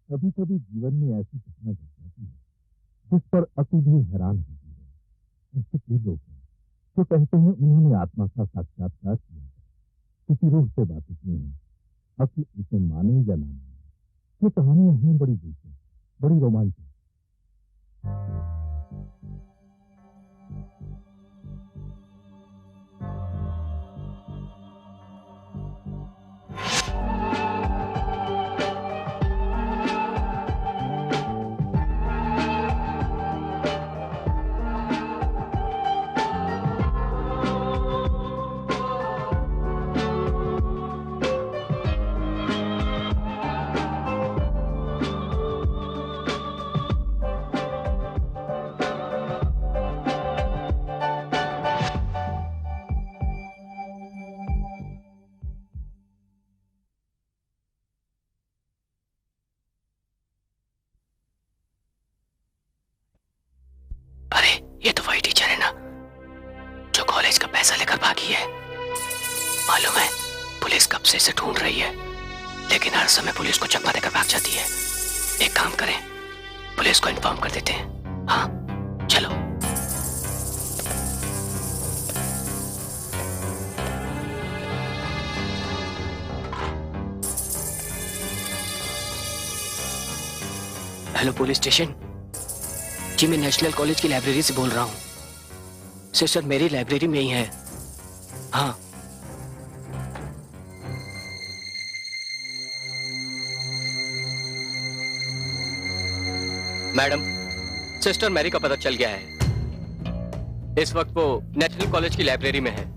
कभी कभी जीवन में ऐसी घटना घट जाती है जिस पर अक्ल भी हैरान होती है। ऐसे कई लोग हैं जो कहते हैं उन्होंने आत्मा का साक्षात्कार किया है, किसी रूह से बातें की हैं। अक्ल इसे माने या ना माने, ये कहानियां हैं बड़ी दिलचस्प, बड़ी रोमांचक। ये तो वही टीचर है ना जो कॉलेज का पैसा लेकर भागी है। मालूम है पुलिस कब से इसे ढूंढ रही है, लेकिन हर समय पुलिस को चकमा देकर भाग जाती है। एक काम करें, पुलिस को इन्फॉर्म कर देते हैं। हाँ चलो। हेलो पुलिस स्टेशन जी, मैं नेशनल कॉलेज की लाइब्रेरी से बोल रहा हूँ। सिस्टर मेरी लाइब्रेरी में ही है। हाँ मैडम, सिस्टर मैरी का पता चल गया है। इस वक्त वो नेशनल कॉलेज की लाइब्रेरी में है।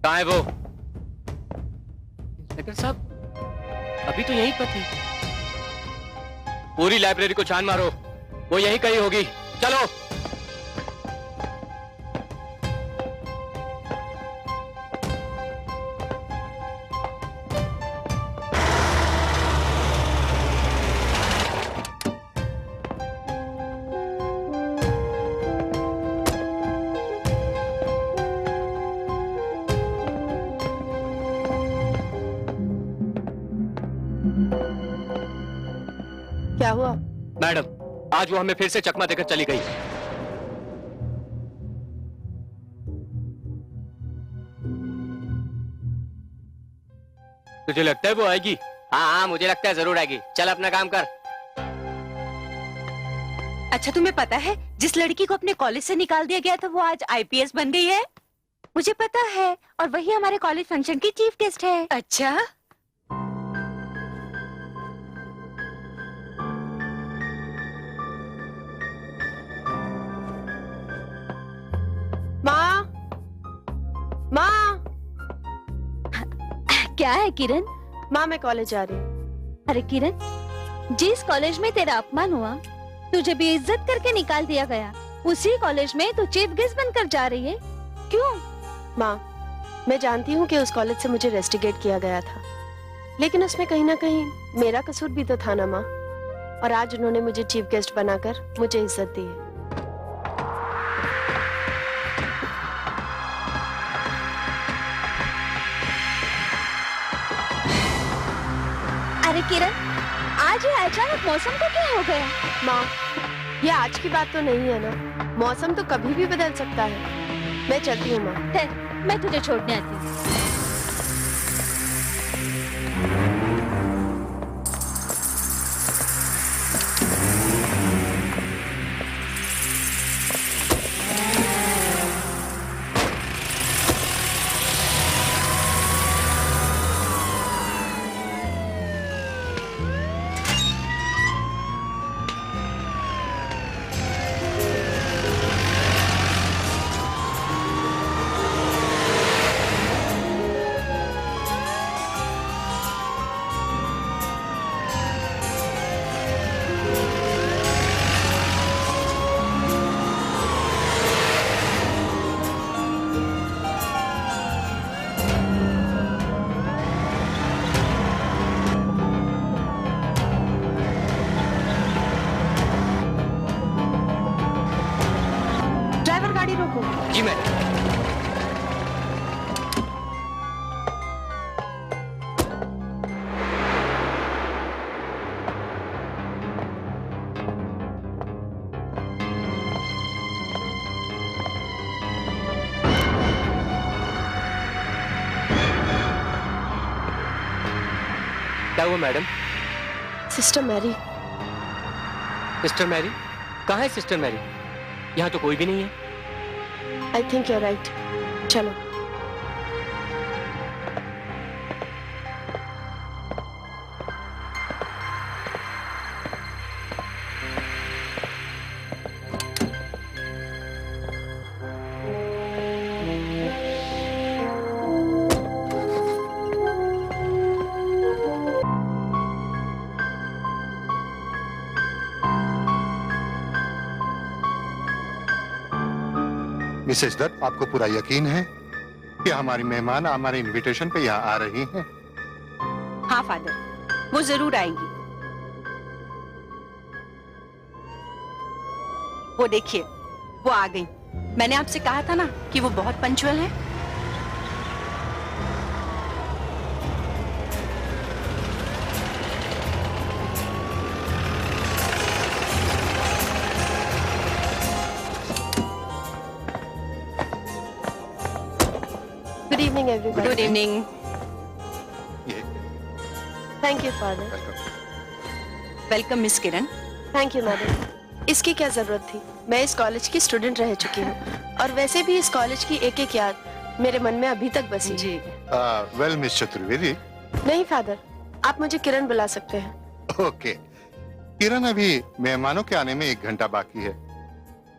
कहाँ है वो? इंस्पेक्टर साहब अभी तो यहीं पर थी। पूरी लाइब्रेरी को छान मारो, वो यहीं कहीं होगी। चलो। क्या हुआ? मैडम, आज वो हमें फिर से चकमा देकर चली गई। तुझे लगता है वो आएगी? हाँ हाँ मुझे लगता है जरूर आएगी। चल अपना काम कर। अच्छा तुम्हें पता है जिस लड़की को अपने कॉलेज से निकाल दिया गया था वो आज आईपीएस बन गई है? मुझे पता है, और वही हमारे कॉलेज फंक्शन की चीफ गेस्ट है। अच्छा माँ, माँ। क्या है किरण? माँ मैं कॉलेज जा रही हूँ। अरे किरण, जिस कॉलेज में तेरा अपमान हुआ, तुझे भी इज्जत करके निकाल दिया गया, उसी कॉलेज में तू चीफ गेस्ट बनकर जा रही है, क्यों? माँ मैं जानती हूँ कि उस कॉलेज से मुझे रेस्टिकेट किया गया था, लेकिन उसमें कहीं ना कहीं मेरा कसूर भी तो था ना माँ। और आज उन्होंने मुझे चीफ गेस्ट बनाकर मुझे इज्जत दी है। अरे किरण, आज ये अचानक मौसम को क्या हो गया? माँ ये आज की बात तो नहीं है ना, मौसम तो कभी भी बदल सकता है। मैं चलती हूँ माँ। मैं तुझे छोड़ने आती हूँ। को। जी मैडम। क्या हुआ madam? Sister Mary. Sister Mary? कहाँ है सिस्टर मैरी? यहाँ तो कोई भी नहीं है। I think you are right. चलो। मिसेस दत्त, आपको पूरा यकीन है कि हमारी मेहमान हमारे इनविटेशन पे यहाँ आ रही हैं? हाँ फादर, वो जरूर आएंगी। वो देखिए, वो आ गई। मैंने आपसे कहा था ना कि वो बहुत पंचुअल है। Good evening, everybody. Good evening. ये Thank you, Father. Welcome miss Kiran. Thank you, Madam. इसकी क्या जरूरत थी? मैं इस कॉलेज की स्टूडेंट रह चुकी हूँ और वैसे भी इस कॉलेज की एक एक याद मेरे मन में अभी तक बसी। जी। Well miss Chaturvedi. नहीं फादर, आप मुझे किरण बुला सकते हैं। ओके किरण, अभी मेहमानों के आने में 1 घंटा बाकी है।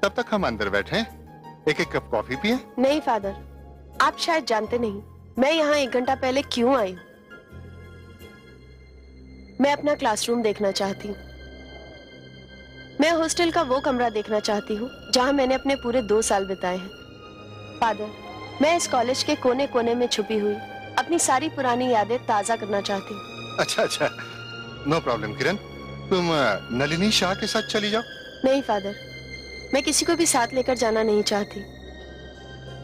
तब तक हम अंदर बैठे एक एक कप कॉफी पिए। नहीं फादर, आप शायद जानते नहीं मैं यहाँ 1 घंटा पहले क्यों आई हूँ। मैं अपना क्लासरूम देखना चाहती हूँ। मैं हॉस्टल का वो कमरा देखना चाहती हूँ जहाँ मैंने अपने पूरे 2 साल बिताए हैं। फादर, मैं इस कॉलेज के कोने कोने में छुपी हुई अपनी सारी पुरानी यादें ताजा करना चाहती हूँ। अच्छा, नो प्रॉब्लम किरण, तुम नलिनी शाह के साथ चली जाओ। नहीं फादर, मैं किसी को भी साथ लेकर जाना नहीं चाहती।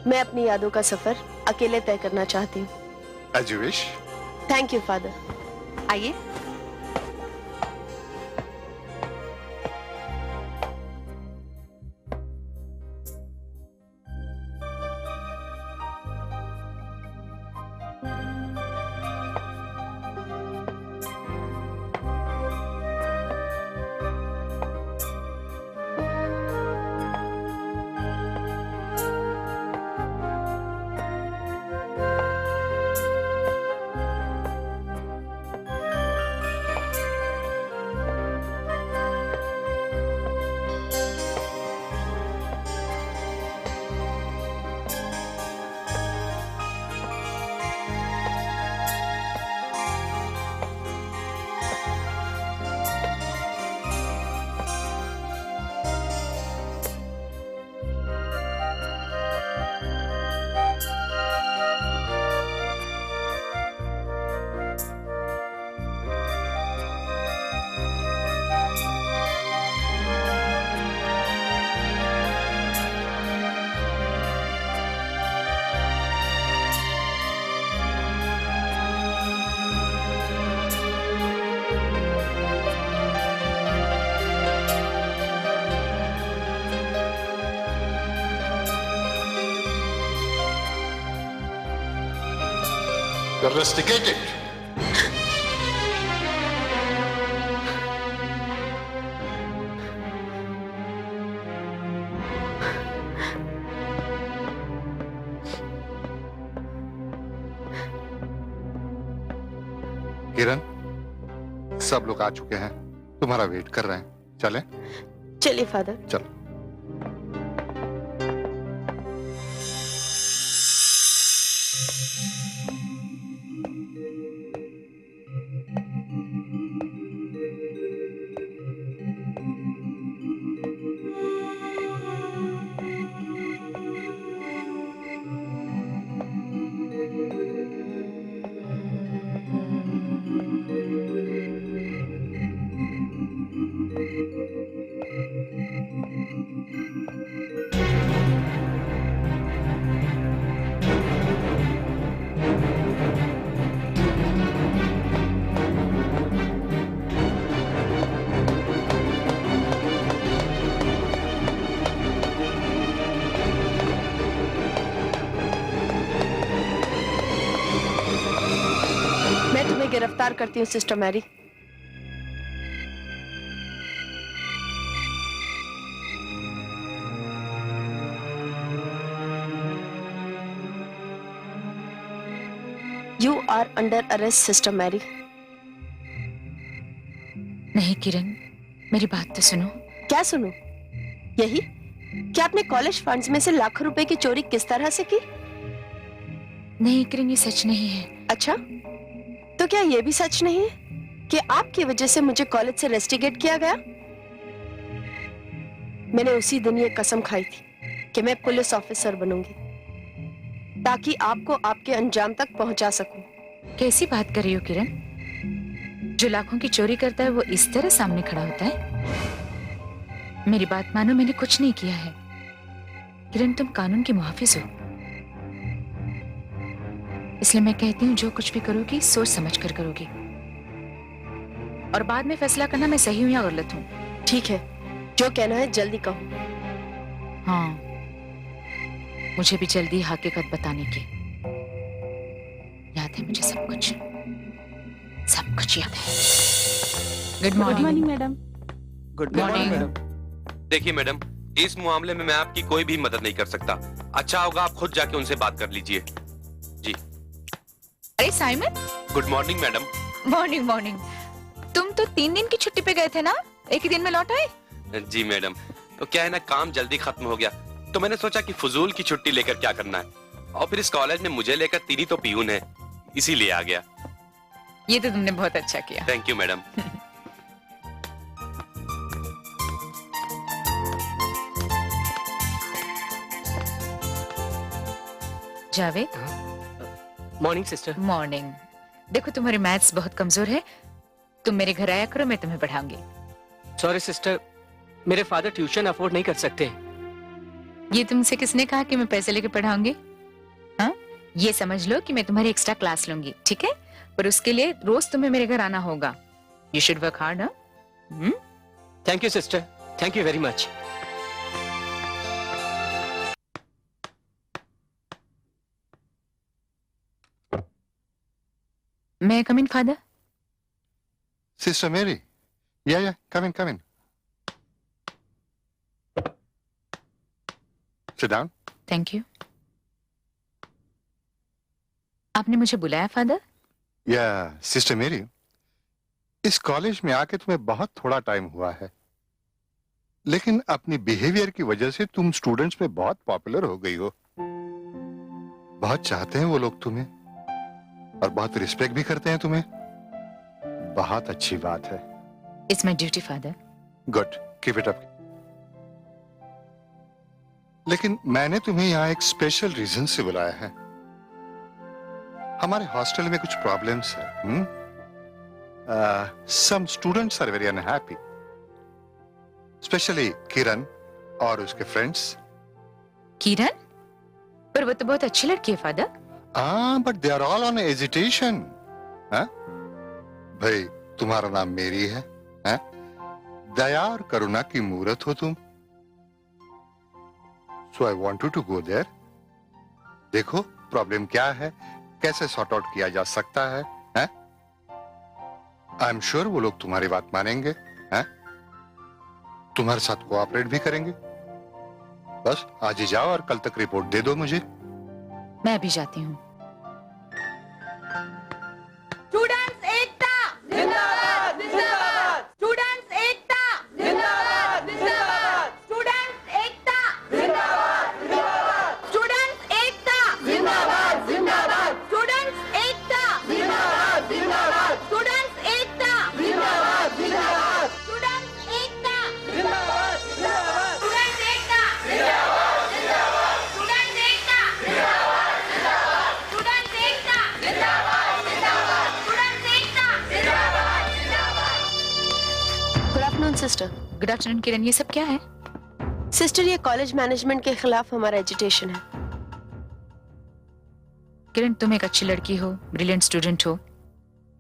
मैं अपनी यादों का सफर अकेले तय करना चाहती हूँ। As you wish. Thank you father. आइए। You're rusticated. किरण, सब लोग आ चुके हैं, तुम्हारा वेट कर रहे हैं। चलें? चलिए फादर। चलो। गिरफ्तार करती हूँ sister Mary. You are under arrest, sister Mary. नहीं किरण, मेरी बात तो सुनो। क्या सुनो? यही कि आपने कॉलेज फंड्स में से लाखों रुपए की चोरी किस तरह से की? नहीं किरण, ये सच नहीं है। अच्छा, तो क्या ये भी सच नहीं है कि आपकी वजह से मुझे कॉलेज से रेस्टिकेट किया गया? मैंने उसी दिन ये कसम खाई थी कि मैं पुलिस ऑफिसर बनूंगी ताकि आपको आपके अंजाम तक पहुंचा सकूं। कैसी बात कर रही हो किरण? जो लाखों की चोरी करता है वो इस तरह सामने खड़ा होता है? मेरी बात मानो, मैंने कुछ नहीं किया है। किरण, तुम कानून की मुहाफिज हो, इसलिए मैं कहती हूँ जो कुछ भी करोगी सोच समझ कर करोगी, और बाद में फैसला करना मैं सही हूं या गलत हूँ। ठीक है, जो कहना है जल्दी कहो। हाँ, मुझे भी जल्दी हकीकत बताने की याद है, मुझे सब कुछ याद है। Good morning madam. Good morning madam. देखिए मैडम, इस मामले में मैं आपकी कोई भी मदद नहीं कर सकता। अच्छा होगा आप खुद जाके उनसे बात कर लीजिए। जी। अरे Simon. Good morning madam. Morning morning. तुम तो 3 दिन की छुट्टी पे गए थे ना, एक ही दिन में लौट आए? जी मैडम, तो क्या है ना, काम जल्दी खत्म हो गया तो मैंने सोचा कि फजूल की छुट्टी लेकर क्या करना है, और फिर इस कॉलेज में मुझे लेकर 3 ही तो पियून है, इसीलिए आ गया। ये तो तुमने बहुत अच्छा किया। Thank you madam. Javed. Morning sister. Morning. देखो तुम्हारी मैथ्स बहुत कमजोर है, तुम मेरे घर आया करो, मैं तुम्हें पढ़ाऊंगी। सॉरी सिस्टर, मेरे फादर ट्यूशन अफोर्ड नहीं कर सकते। ये तुमसे किसने कहा कि मैं पैसे लेके पढ़ाऊंगी? हाँ, ये समझ लो कि मैं तुम्हारी एक्स्ट्रा क्लास लूंगी, ठीक है? पर उसके लिए रोज तुम्हें मेरे घर आना होगा। You should work hard. हाँ, thank you sister, thank you very much. मैं come in father? Sister Mary, yeah come in. Sit down. Thank you. आपने मुझे बुलाया फादर? या सिस्टर मेरी, इस कॉलेज में आके तुम्हें बहुत थोड़ा टाइम हुआ है, लेकिन अपनी बिहेवियर की वजह से तुम स्टूडेंट्स में बहुत पॉपुलर हो गई हो। बहुत चाहते हैं वो लोग तुम्हें, और बहुत रिस्पेक्ट भी करते हैं तुम्हें। बहुत अच्छी बात है। It's my duty father. Good, keep it up. लेकिन मैंने तुम्हें यहाँ एक स्पेशल रीजन से बुलाया है। हमारे हॉस्टल में कुछ प्रॉब्लम्स है। Some students are very unhappy, specially Kiran और उसके फ्रेंड्स। किरण? पर वो तो बहुत अच्छी लड़की है father. But they are all on agitation. भाई, तुम्हारा नाम मेरी है? दया और करुणा की मूरत हो तुम। So I want you to go there. देखो प्रॉब्लम क्या है, कैसे सॉर्ट आउट किया जा सकता है, हैं? आई एम श्योर वो लोग तुम्हारी बात मानेंगे, हैं? तुम्हारे साथ कोऑपरेट भी करेंगे। बस आज ही जाओ और कल तक रिपोर्ट दे दो मुझे। मैं भी जाती हूँ। स्टूडेंट्स एकता जिंदाबाद जिंदाबाद। स्टूडेंट्स एकता जिंदाबाद जिंदाबाद। स्टूडेंट्स एकता जिंदाबाद जिंदाबाद। स्टूडेंट्स एकता जिंदाबाद जिंदाबाद। स्टूडेंट्स एकता जिंदाबाद जिंदाबाद। स्टूडेंट्स एकता जिंदाबाद जिंदाबाद। स्टूडेंट्स एकता जिंदाबाद जिंदाबाद। स्टूडेंट्स एकता जिंदाबाद जिंदाबाद। स्टूडेंट्स एकता जिंदाबाद जिंदाबाद। स्टूडेंट्स एकता जिंदाबाद जिंदाबाद। स्टूडेंट्स एकता जिंदाबाद जिंदाबाद। Good afternoon sister. Good afternoon Kiran, ये सब क्या है? सिस्टर, ये कॉलेज मैनेजमेंट के खिलाफ हमारा एजिटेशन है। किरण, तुम एक अच्छी लड़की हो, ब्रिलियंट स्टूडेंट हो,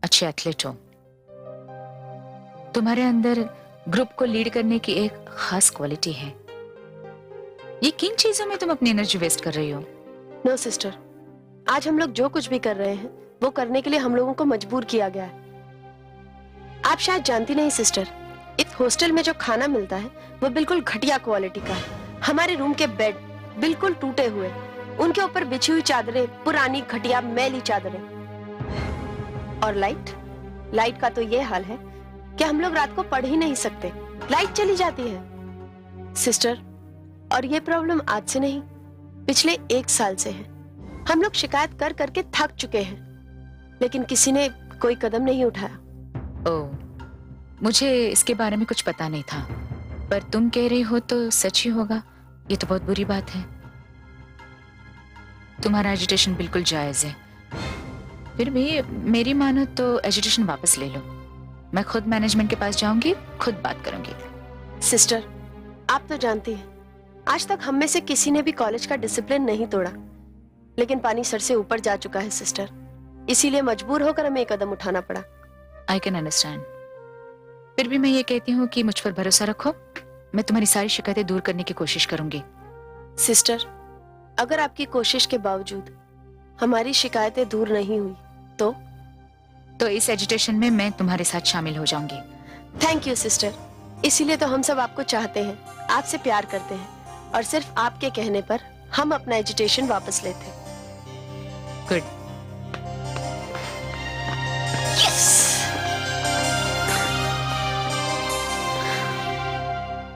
अच्छे एथलीट हो। तुम्हारे अंदर ग्रुप को लीड करने की एक खास क्वालिटी है। ये किन चीजों में तुम अपनी एनर्जी वेस्ट कर रही हो? नो सिस्टर, आज हम लोग जो कुछ भी कर रहे हैं वो करने के लिए हम लोगों को मजबूर किया गया है। आप शायद जानती नहीं सिस्टर, इस हॉस्टल में जो खाना मिलता है वो बिल्कुल घटिया क्वालिटी का है। हमारे रूम के बेड बिल्कुल टूटे हुए, उनके ऊपर बिछी हुई चादरें पुरानी घटिया मैली चादरें। और लाइट का तो ये हाल है कि हम लोग रात को पढ़ ही नहीं सकते, लाइट चली जाती है सिस्टर। और ये प्रॉब्लम आज से नहीं, पिछले 1 साल से है। हम लोग शिकायत कर करके थक चुके हैं, लेकिन किसी ने कोई कदम नहीं उठाया। ओह, मुझे इसके बारे में कुछ पता नहीं था, पर तुम कह रही हो तो सच ही होगा। ये तो बहुत बुरी बात है। तुम्हारा एजुटेशन बिल्कुल जायज है, फिर भी मेरी मानो तो एजुटेशन वापस ले लो। मैं खुद मैनेजमेंट के पास जाऊंगी, खुद बात करूंगी। सिस्टर, आप तो जानती हैं, आज तक हम में से किसी ने भी कॉलेज का डिसिप्लिन नहीं तोड़ा, लेकिन पानी सर से ऊपर जा चुका है सिस्टर, इसीलिए मजबूर होकर हमें एक कदम उठाना पड़ा। I can understand. फिर भी मैं ये कहती हूँ कि मुझ पर भरोसा रखो, मैं तुम्हारी सारी शिकायतें दूर करने की कोशिश करूंगी। सिस्टर, अगर आपकी कोशिश के बावजूद हमारी शिकायतें दूर नहीं हुई तो इस एजुटेशन में मैं तुम्हारे साथ शामिल हो जाऊंगी। थैंक यू सिस्टर, इसीलिए तो हम सब आपको चाहते हैं, आपसे प्यार करते हैं, और सिर्फ आपके कहने पर हम अपना एजुटेशन वापस लेते हैं। गुड।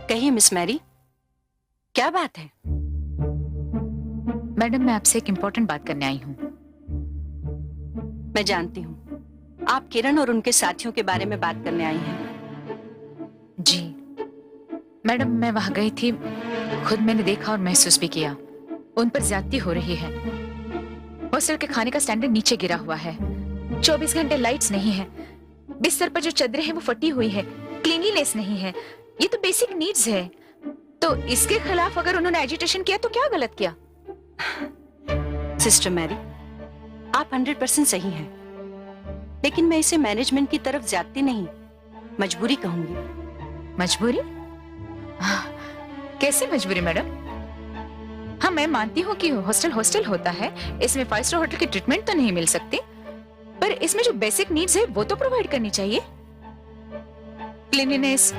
कहिए मिस मैरी, क्या बात है? मैडम, मैं आपसे एक इम्पोर्टेंट बात करने आई हूँ। मैं जानती हूँ, आप किरण और उनके साथियों के बारे में बात करने आई हैं। जी मैडम, मैं वहां गई थी, खुद मैंने देखा और महसूस भी किया, उन पर ज्यादती हो रही है। हॉस्टल के खाने का स्टैंडर्ड नीचे गिरा हुआ है, 24 घंटे लाइट्स नहीं है, बिस्तर पर जो चादरें हैं वो फटी हुई है, क्लीनलीनेस नहीं है। ये तो बेसिक नीड्स है। तो इसके खिलाफ अगर उन्होंने एजिटेशन किया तो क्या गलत किया? सिस्टर मैरी, आप 100% सही हैं, लेकिन मैं इसे मैनेजमेंट की तरफ ज्यादती नहीं, मजबूरी कहूंगी। मजबूरी? कैसे मजबूरी मैडम? हाँ, मैं मानती हूँ कि हॉस्टल होता है, इसमें 5 स्टार होटल की ट्रीटमेंट तो नहीं मिल सकती, पर इसमें जो बेसिक नीड्स है वो तो प्रोवाइड करनी चाहिए। क्लीनलीनेस,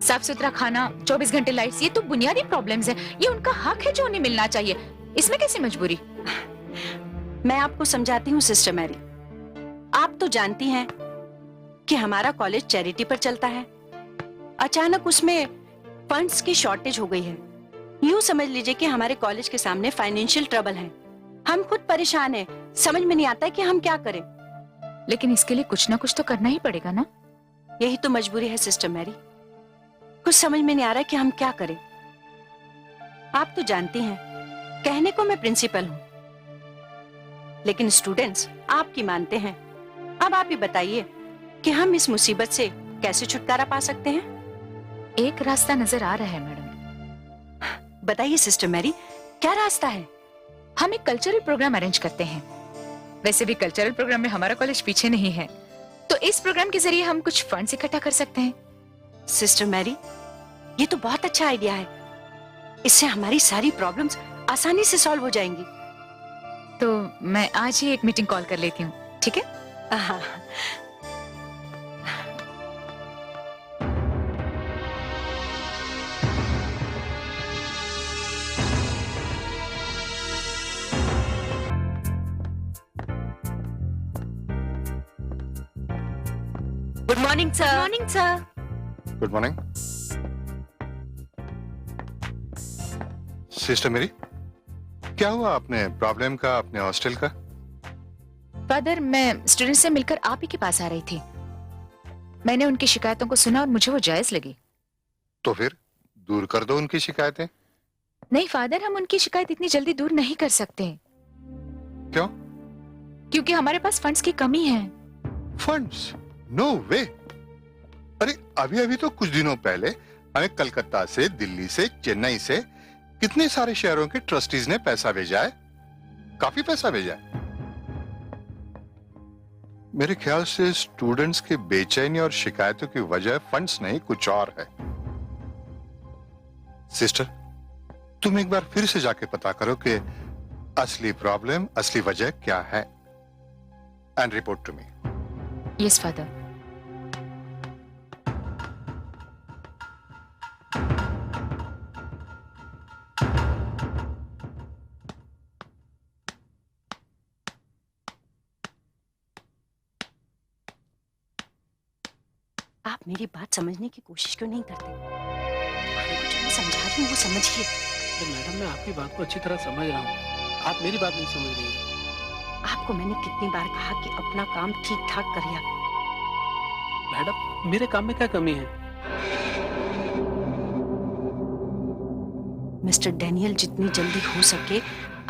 साफ सुथरा खाना, 24 घंटे लाइट्स, ये तो बुनियादी प्रॉब्लम्स है, ये उनका हक है जो उन्हें मिलना चाहिए। इसमें कैसी मजबूरी? मैं आपको समझाती हूँ सिस्टर मैरी। आप तो जानती हैं कि हमारा कॉलेज चैरिटी पर चलता है, अचानक उसमें फंड्स की शॉर्टेज हो गई है। यूं समझ लीजिए कि हमारे कॉलेज के सामने फाइनेंशियल ट्रबल है, हम खुद परेशान हैं, समझ में नहीं आता है कि हम क्या करें। लेकिन इसके लिए कुछ ना कुछ तो करना ही पड़ेगा ना? यही तो मजबूरी है सिस्टर मैरी, कुछ समझ में नहीं आ रहा कि हम क्या करें। आप तो जानती हैं, कहने को मैं प्रिंसिपल हूं, लेकिन स्टूडेंट्स आपकी मानते हैं। अब आप ही बताइए कि हम इस मुसीबत से कैसे छुटकारा पा सकते हैं? एक रास्ता नजर आ रहा है मैडम। बताइए सिस्टर मैरी, क्या रास्ता है? हम एक कल्चरल प्रोग्राम अरेंज करते हैं। वैसे भी कल्चरल प्रोग्राम में हमारा कॉलेज पीछे नहीं है, तो इस प्रोग्राम के जरिए हम कुछ फंड्स इकट्ठा कर सकते हैं। सिस्टर मैरी, ये तो बहुत अच्छा आइडिया है, इससे हमारी सारी प्रॉब्लम्स आसानी से सॉल्व हो जाएंगी। तो मैं आज ही एक मीटिंग कॉल कर लेती हूँ, ठीक है? Good morning sir. Good morning sir. Good morning sister मेरी, क्या हुआ अपने प्रॉब्लम का, अपने हॉस्टल का? फादर, मैं स्टूडेंट से मिलकर आप ही के पास आ रही थी। मैंने उनकी शिकायतों को सुना और मुझे वो जायज लगी। तो फिर दूर कर दो उनकी शिकायतें। नहीं फादर, हम उनकी शिकायत इतनी जल्दी दूर नहीं कर सकते। क्यों? क्योंकि हमारे पास फंड्स की कमी है। फंड्स? नो वे। अरे अभी अभी तो कुछ दिनों पहले हमें कलकत्ता से, दिल्ली से, चेन्नई से कितने सारे शहरों के ट्रस्टीज ने पैसा भेजा है, काफी पैसा भेजा है। मेरे ख्याल से स्टूडेंट्स की बेचैनी और शिकायतों की वजह फंड्स नहीं, कुछ और है। सिस्टर, तुम एक बार फिर से जाके पता करो कि असली प्रॉब्लम, असली वजह क्या है। and report to me. Yes, Father. आप मेरी बात समझने की कोशिश क्यों नहीं करते? जो मैं समझा रही हूँ वो समझिए। मैडम, मैं आपकी बात को अच्छी तरह समझ रहा हूँ, आप मेरी बात नहीं समझ रही हैं। आपको मैंने कितनी बार कहा कि अपना काम ठीक ठाक करिए। मैडम, मेरे काम में क्या कमी है? मिस्टर डैनियल, जितनी जल्दी हो सके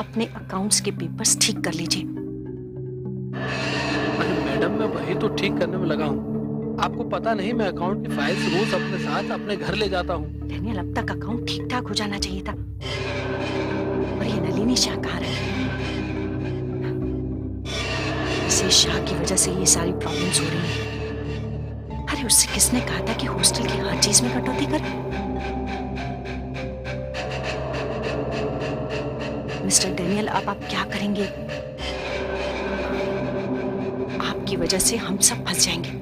अपने अकाउंट्स के पेपर्स ठीक कर लीजिए। अरे मैडम, मैं वही तो ठीक करने में लगा हूँ। आपको पता नहीं, मैं अकाउंट की फाइल्स रोज अपने साथ अपने घर ले जाता हूँ। डैनियल, अब तक अकाउंट ठीक ठाक हो जाना चाहिए था। और ये नलिनी शाह कहाँ रही? इसी शाह की वजह से ये सारी प्रॉब्लम्स हो रही हैं। अरे उससे किसने कहा था कि हॉस्टल की हर चीज में कटौती कर? मिस्टर डैनियल, अब आप क्या करेंगे? आपकी वजह से हम सब फंस जाएंगे।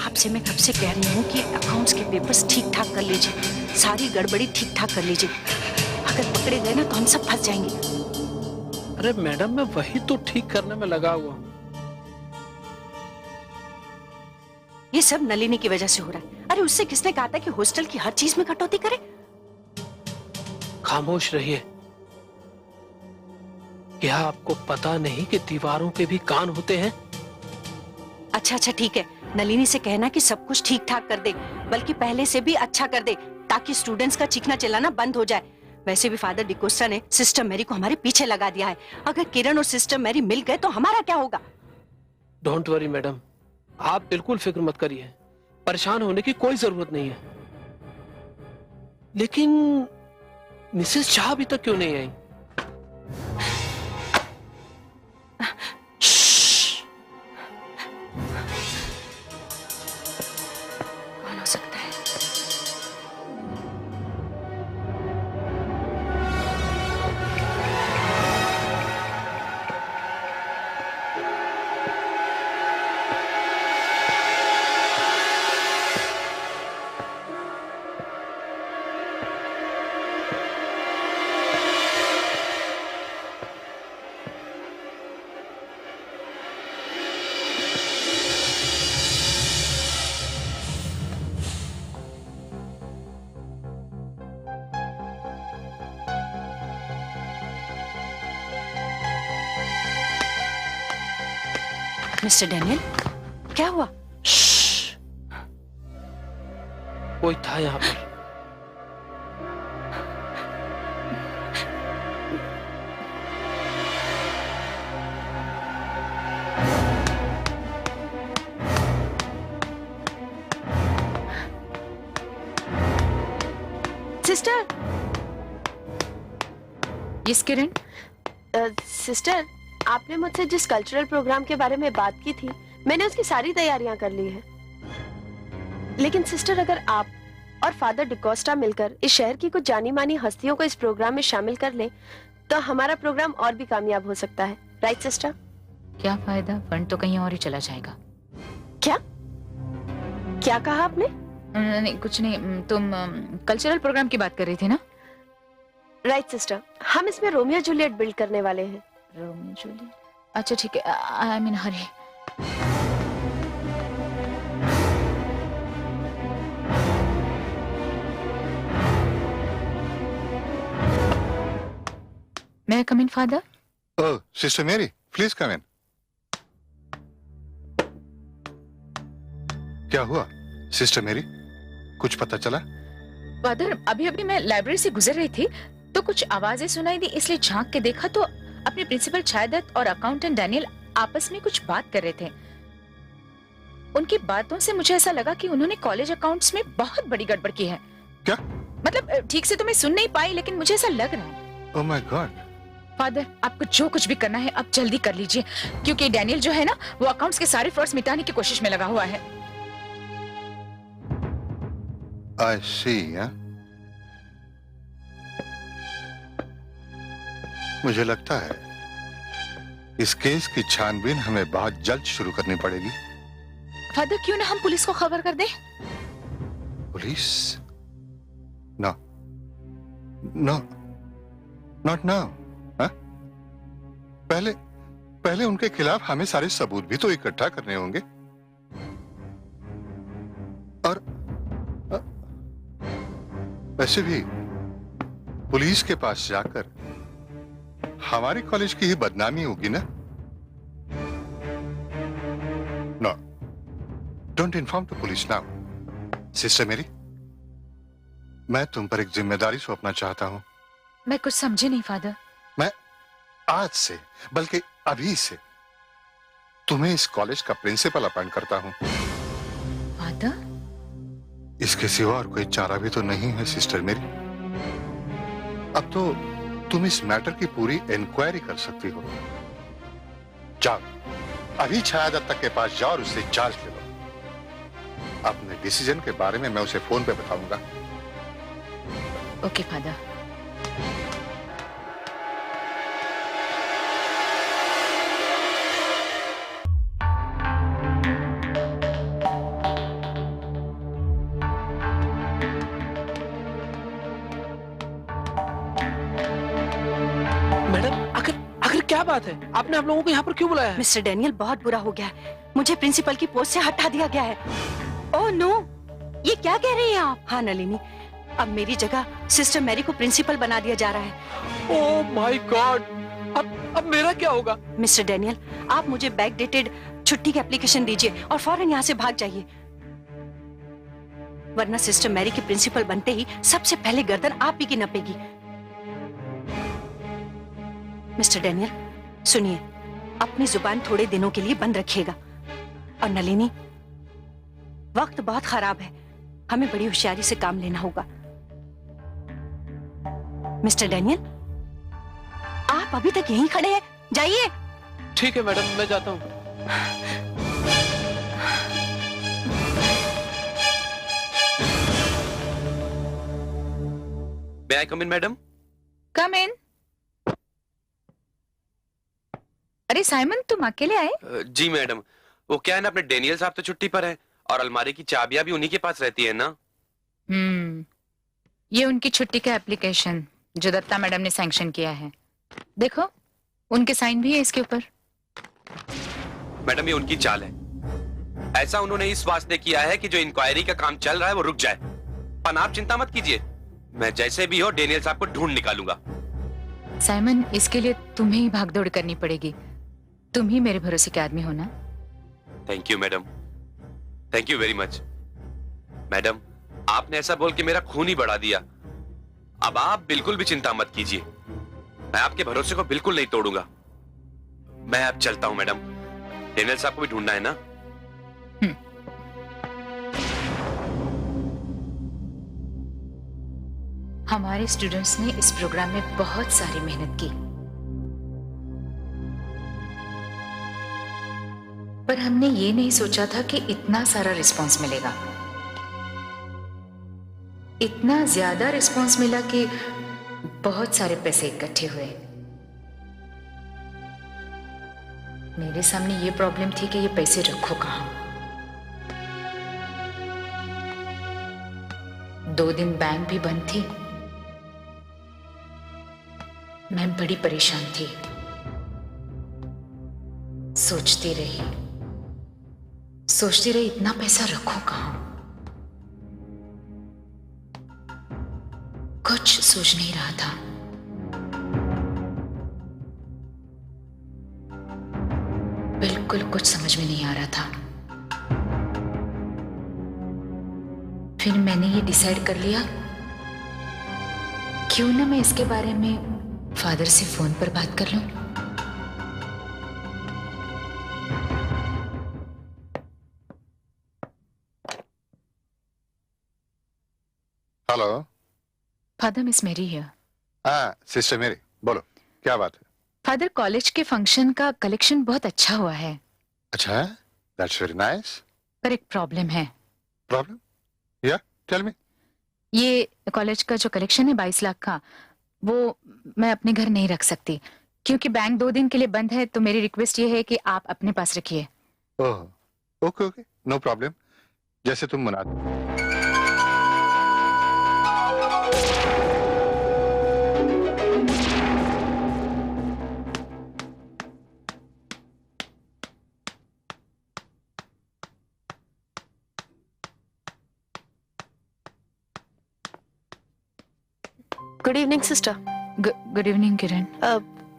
आपसे मैं कब से कह रही हूँ कि अकाउंट्स के पेपर्स ठीक ठाक कर लीजिए, सारी गड़बड़ी ठीक ठाक कर लीजिए। अगर पकड़े गए ना तो हम सब फंस जाएंगे। अरे मैडम, मैं वही तो ठीक करने में लगा हुआ हूँ। ये सब नलिनी की वजह से हो रहा है। अरे उससे किसने कहा था कि हॉस्टल की हर चीज में कटौती करे? खामोश रहिए। क्या आपको पता नहीं कि दीवारों के भी कान होते हैं? अच्छा अच्छा ठीक है, नलिनी से कहना कि सब कुछ ठीक ठाक कर दे, बल्कि पहले से भी अच्छा कर दे, ताकि स्टूडेंट्स का चीखना चिल्लाना बंद हो जाए। वैसे भी फादर डिकोस्टा ने सिस्टर मैरी को हमारे पीछे लगा दिया है। अगर किरण और सिस्टर मैरी मिल गए तो हमारा क्या होगा? डोंट वरी मैडम, आप बिल्कुल फिक्र मत करिए। परेशान होने की कोई जरूरत नहीं है। लेकिन मिसेस शाह अभी तक क्यों नहीं आई? कौन हो सकता है? मिस्टर डैनियल, क्या हुआ? कोई था यहाँ पर। सिस्टर। यस किरण। सिस्टर, आपने मुझसे जिस कल्चरल प्रोग्राम के बारे में बात की थी, मैंने उसकी सारी तैयारियां कर ली है। लेकिन सिस्टर, अगर आप और फादर डिकोस्टा मिलकर इस शहर की कुछ जानी मानी हस्तियों को इस प्रोग्राम में शामिल कर ले, तो हमारा प्रोग्राम और भी कामयाब हो सकता है। Right sister? क्या फायदा, फंड तो कहीं और ही चला जाएगा। क्या क्या कहा आपने? नहीं कुछ नहीं, तुम कल्चरल प्रोग्राम की बात कर रही थी ना? राइट सिस्टर, हम इसमें रोमियो जूलियट बिल्ड करने वाले हैं। रोमियो जूलियट, अच्छा ठीक है। I am in Hari. May I come in, Father? Oh, Sister Mary, please come in. क्या हुआ सिस्टर मेरी, कुछ पता चला? फादर, अभी अभी मैं लाइब्रेरी से गुजर रही थी तो कुछ आवाजें सुनाई दी, इसलिए झांक के देखा तो अपने प्रिंसिपल छायादत्त और अकाउंटेंट डैनियल आपस में कुछ बात कर रहे थे। उनकी बातों से मुझे ऐसा लगा कि उन्होंने कॉलेज अकाउंट्स में बहुत बड़ी गड़बड़ की है। क्या? मतलब ठीक से तो मैं सुन नहीं पाई, लेकिन मुझे ऐसा लग रहा है। Oh my God. फादर, आपको जो कुछ भी करना है अब जल्दी कर लीजिए, क्योंकि डैनियल जो है ना, वो अकाउंट्स के सारे फ्रॉड्स मिटाने की कोशिश में लगा हुआ है। I see, yeah? मुझे लगता है इस केस की छानबीन हमें बहुत जल्द शुरू करनी पड़ेगी। फादर, क्यों ना हम पुलिस को खबर कर दें? Police? No, no, not now. पहले उनके खिलाफ हमें सारे सबूत भी तो इकट्ठा करने होंगे। और वैसे भी पुलिस के पास जाकर हमारे कॉलेज की ही बदनामी होगी ना। No, don't inform to police now. Sister Mary, मैं तुम पर एक जिम्मेदारी सौंपना चाहता हूं। मैं कुछ समझे नहीं फादर। मैं आज से, बल्कि अभी से तुम्हें इस कॉलेज का प्रिंसिपल अपॉइंट करता हूं। फादर? इसके सिवा और कोई चारा भी तो नहीं है सिस्टर मेरी। अब तो तुम इस मैटर की पूरी इंक्वायरी कर सकती हो। जाओ, अभी छाया दत्ता के पास जाओ और उससे चार्ज ले लो। अपने डिसीजन के बारे में मैं उसे फोन पे बताऊंगा। Okay father. क्या बात है? आपने आप लोगों को यहाँ पर क्यों बुलाया है? मिस्टर डैनियल, बहुत बुरा हो गया है। मुझे प्रिंसिपल की पोस्ट से हटा दिया गया है। ओह नो, ये क्या कह रही हैं आप? हाँ नलिनी, अब मेरी जगह सिस्टर मैरी को प्रिंसिपल बना दिया जा रहा है। ओह माय गॉड, अब मेरा क्या होगा? मिस्टर डैनियल, आप मुझे बैक डेटेड छुट्टी की एप्लीकेशन दीजिए और फौरन यहाँ से भाग जाइए, वरना सिस्टर मैरी के प्रिंसिपल बनते ही सबसे पहले गर्दन आप ही की नपेगी। मिस्टर डैनियल, सुनिए, अपनी जुबान थोड़े दिनों के लिए बंद रखिएगा। और नलिनी, वक्त बहुत खराब है, हमें बड़ी होशियारी से काम लेना होगा। मिस्टर डैनियल, आप अभी तक यहीं खड़े हैं, जाइए। ठीक है मैडम, मैं जाता हूँ। May I come in, madam? Come in. अरे साइमन, तुम अकेले आए? जी मैडम, वो क्या है ना, अपने डेनियल साहब तो छुट्टी पर है और अलमारी की चाबियां भी उन्हीं के पास रहती है ना। ये उनकी छुट्टी का एप्लीकेशन जो दत्ता मैडम ने सैंक्शन किया है, देखो उनके साइन भी है इसके ऊपर। मैडम, ये उनकी चाल है। ऐसा उन्होंने इस वास्ते किया है कि जो इंक्वायरी का काम चल रहा है वो रुक जाए। पर आप चिंता मत कीजिए, मैं जैसे भी हो डेनियल साहब को ढूंढ निकालूंगा। साइमन, इसके लिए तुम्हें ही भागदौड़ करनी पड़ेगी। तुम ही मेरे भरोसे के आदमी हो ना। Thank you madam, thank you very much. Madam, आपने ऐसा बोल के मेरा खून ही बढ़ा दिया। अब आप बिल्कुल भी चिंता मत कीजिए, मैं आपके भरोसे को बिल्कुल नहीं तोड़ूंगा। मैं अब चलता हूं मैडम, डेनियल साहब को भी ढूंढना है ना। हमारे स्टूडेंट्स ने इस प्रोग्राम में बहुत सारी मेहनत की, पर हमने ये नहीं सोचा था कि इतना सारा रिस्पांस मिलेगा। इतना ज्यादा रिस्पांस मिला कि बहुत सारे पैसे इकट्ठे हुए। मेरे सामने ये प्रॉब्लम थी कि ये पैसे रखो कहां। 2 दिन बैंक भी बंद थी। मैं बड़ी परेशान थी, सोचती रही इतना पैसा रखूं कहां। कुछ सोच नहीं रहा था। बिल्कुल कुछ समझ में नहीं आ रहा था। फिर मैंने ये डिसाइड कर लिया, क्यों ना मैं इसके बारे में फादर से फोन पर बात कर लूं। हेलो फादर, मिस मैरी है। हाँ सिस्टर मेरी, बोलो क्या बात है? फादर, कॉलेज के फंक्शन का कलेक्शन बहुत अच्छा हुआ है। अच्छा, दैट्स वेरी नाइस। पर एक प्रॉब्लम है। प्रॉब्लम? या टेल मी। ये कॉलेज का जो कलेक्शन है 22 लाख का, वो मैं अपने घर नहीं रख सकती, क्योंकि बैंक 2 दिन के लिए बंद है। तो मेरी रिक्वेस्ट ये है कि आप अपने पास रखिए। Oh, okay okay, no problem, जैसे तुम मना दो। Good evening sister. Good evening Kiran.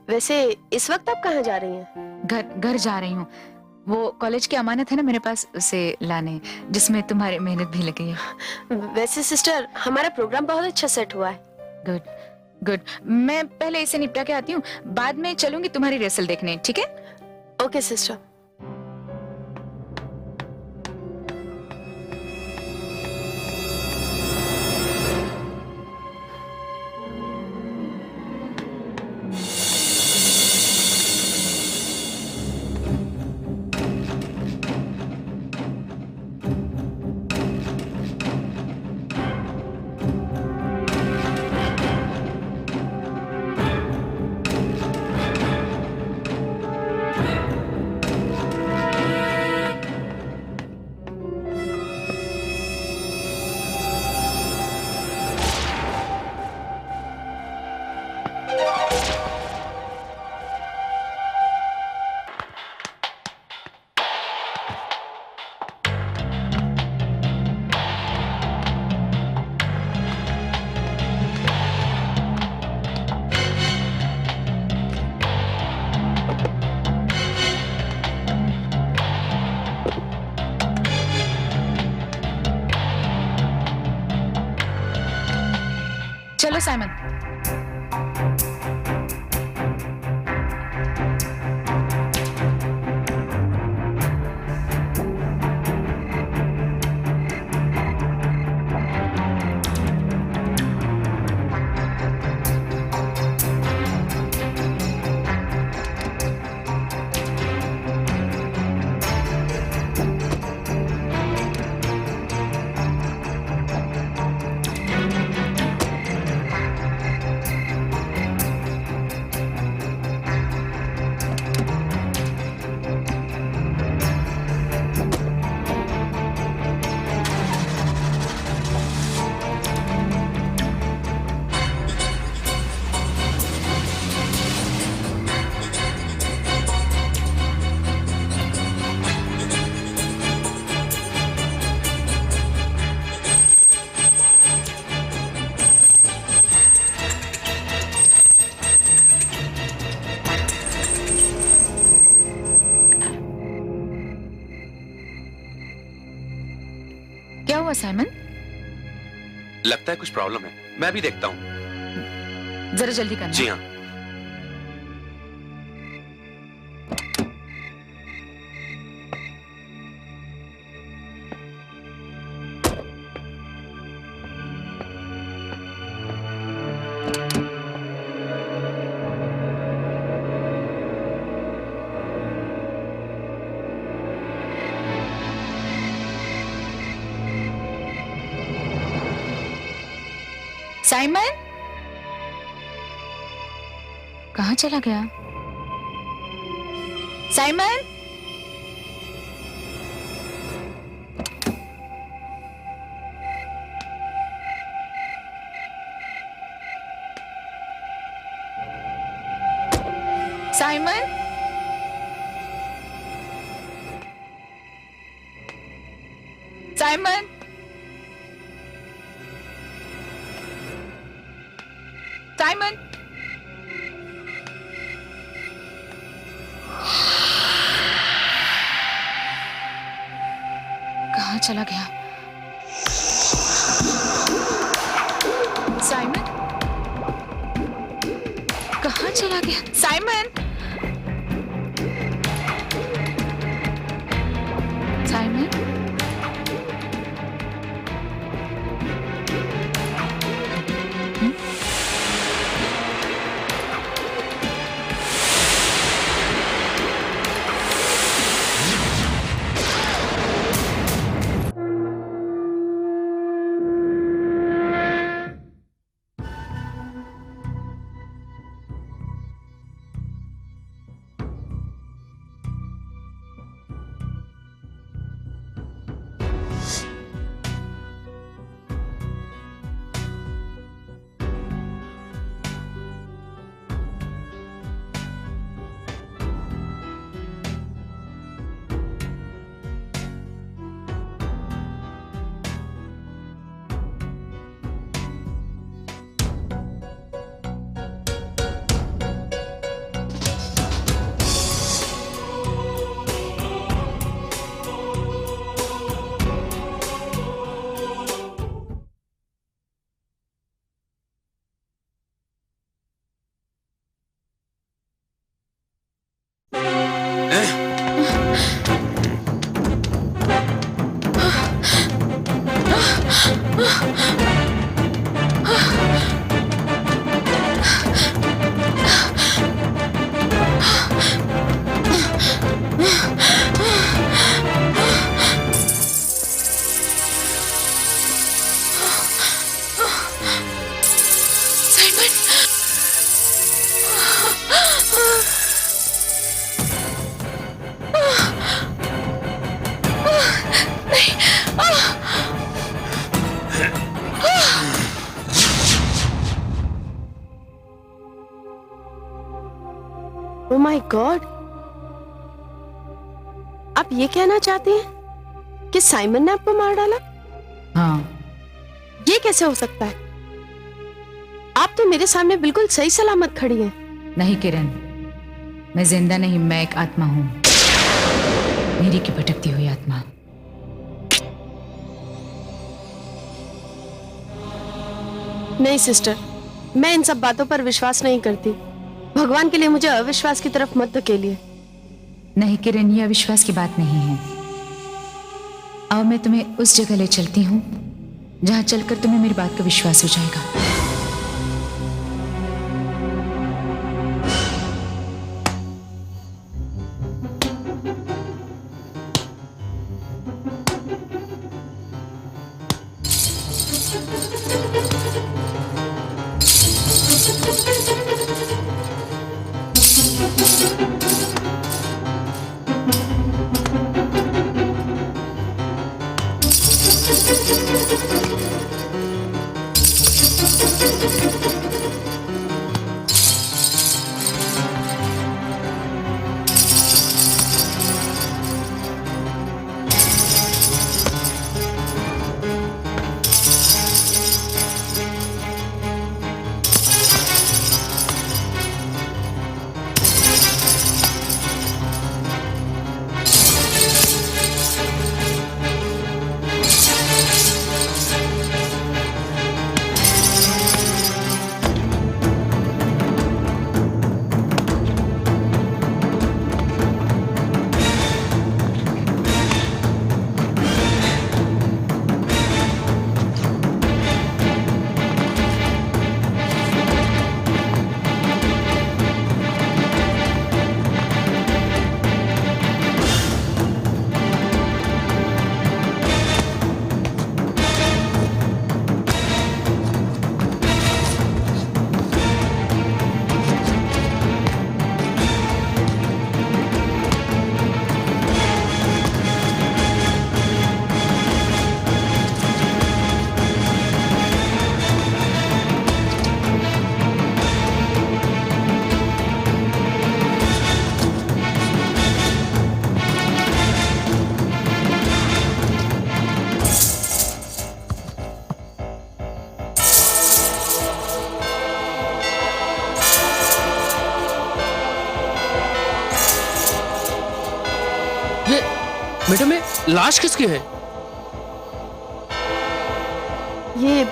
वैसे इस वक्त आप कहाँ जा रही हैं? घर जा रही हूँ। वो कॉलेज की अमानत है ना मेरे पास, उसे लाने, जिसमें तुम्हारी मेहनत भी लगी है। वैसे सिस्टर, हमारा प्रोग्राम बहुत अच्छा सेट हुआ है। Good good. मैं पहले इसे निपटा के आती हूँ, बाद में चलूंगी तुम्हारी रिहर्सल देखने, ठीक है? Okay sister. चलो साइमन। क्या हुआ साइमन? लगता है कुछ प्रॉब्लम है, मैं अभी देखता हूँ। जरा जल्दी करना। जी हाँ। साइमन कहाँ चला गया? साइमन, साइमन, साइमन, साइमन, कहाँ चला गया? साइमन कहाँ चला गया? Simon, Simon, oh my God, आप ये कहना चाहती हैं कि साइमन ने आपको मार डाला? हाँ। ये कैसे हो सकता है? आप तो मेरे सामने बिल्कुल सही सलामत खड़ी हैं। नहीं किरण, मैं जिंदा नहीं, मैं एक आत्मा हूँ, मेरी की भटकती हुई आत्मा। नहीं सिस्टर, मैं इन सब बातों पर विश्वास नहीं करती। भगवान के लिए मुझे अविश्वास की तरफ मत धकेलिए। नहीं किरण, ये अविश्वास की बात नहीं है। अब मैं तुम्हें उस जगह ले चलती हूँ जहां चलकर तुम्हें मेरी बात का विश्वास हो जाएगा। मैडम, ये लाश किसकी है? ये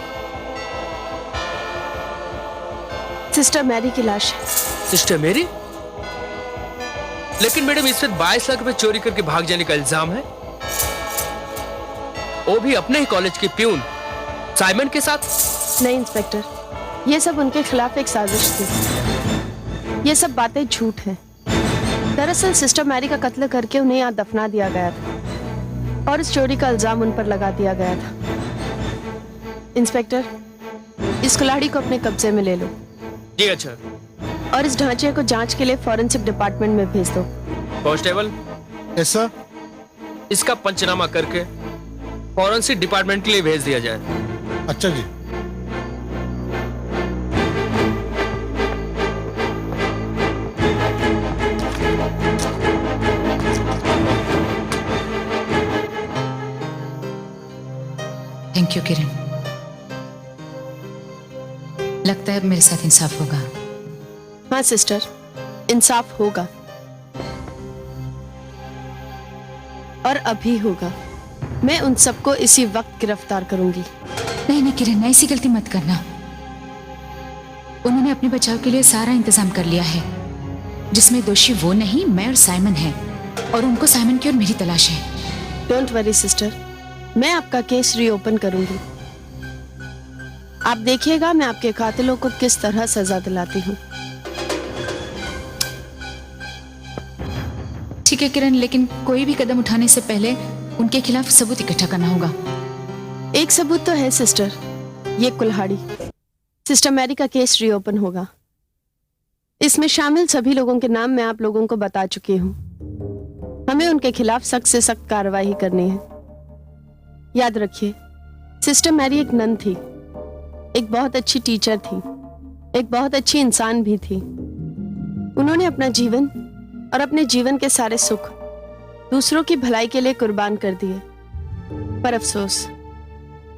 सिस्टर मैरी की लाश है। Sister Mary? लेकिन मैडम, इस पर 22 लाख रुपए चोरी करके भाग जाने का इल्जाम है, वो भी अपने ही कॉलेज के प्यून साइमन के साथ। नहीं इंस्पेक्टर, ये सब उनके खिलाफ एक साजिश थी। ये सब बातें झूठ हैं। दरअसल सिस्टर मैरी का कत्ल करके उन्हें यहाँ दफना दिया गया था और इस चोरी का इल्जाम उन पर लगा दिया गया था। इंस्पेक्टर, इस कुल्हाड़ी को अपने कब्जे में ले लो। जी अच्छा। और इस ढांचे को जांच के लिए फॉरेंसिक डिपार्टमेंट में भेज दो। कांस्टेबल। Yes sir. इसका पंचनामा करके फॉरेंसिक डिपार्टमेंट के लिए भेज दिया जाए। अच्छा जी। थैंक यू किरण, लगता है अब मेरे साथ इंसाफ होगा। हाँ सिस्टर, इंसाफ होगा और अभी होगा। मैं उन सबको इसी वक्त गिरफ्तार करूंगी। नहीं नहीं किरण, ऐसी गलती मत करना। उन्होंने अपने बचाव के लिए सारा इंतजाम कर लिया है, जिसमें दोषी वो नहीं, मैं और साइमन है, और उनको साइमन की और मेरी तलाश है। डोंट वरी सिस्टर, मैं आपका केस रीओपन करूंगी। आप देखिएगा मैं आपके कातिलों को किस तरह सजा दिलाती हूँ। ठीक है किरण, लेकिन कोई भी कदम उठाने से पहले उनके खिलाफ सबूत इकट्ठा करना होगा। एक सबूत तो है सिस्टर, ये कुल्हाड़ी। सिस्टर मैरी का केस रीओपन होगा। इसमें शामिल सभी लोगों के नाम मैं आप लोगों को बता चुकी हूँ। हमें उनके खिलाफ सख्त से सख्त कार्रवाई करनी है। याद रखिए, सिस्टर मैरी एक नन थी, एक बहुत अच्छी टीचर थी, एक बहुत अच्छी इंसान भी थी। उन्होंने अपना जीवन और अपने जीवन के सारे सुख दूसरों की भलाई के लिए कुर्बान कर दिए। पर अफसोस,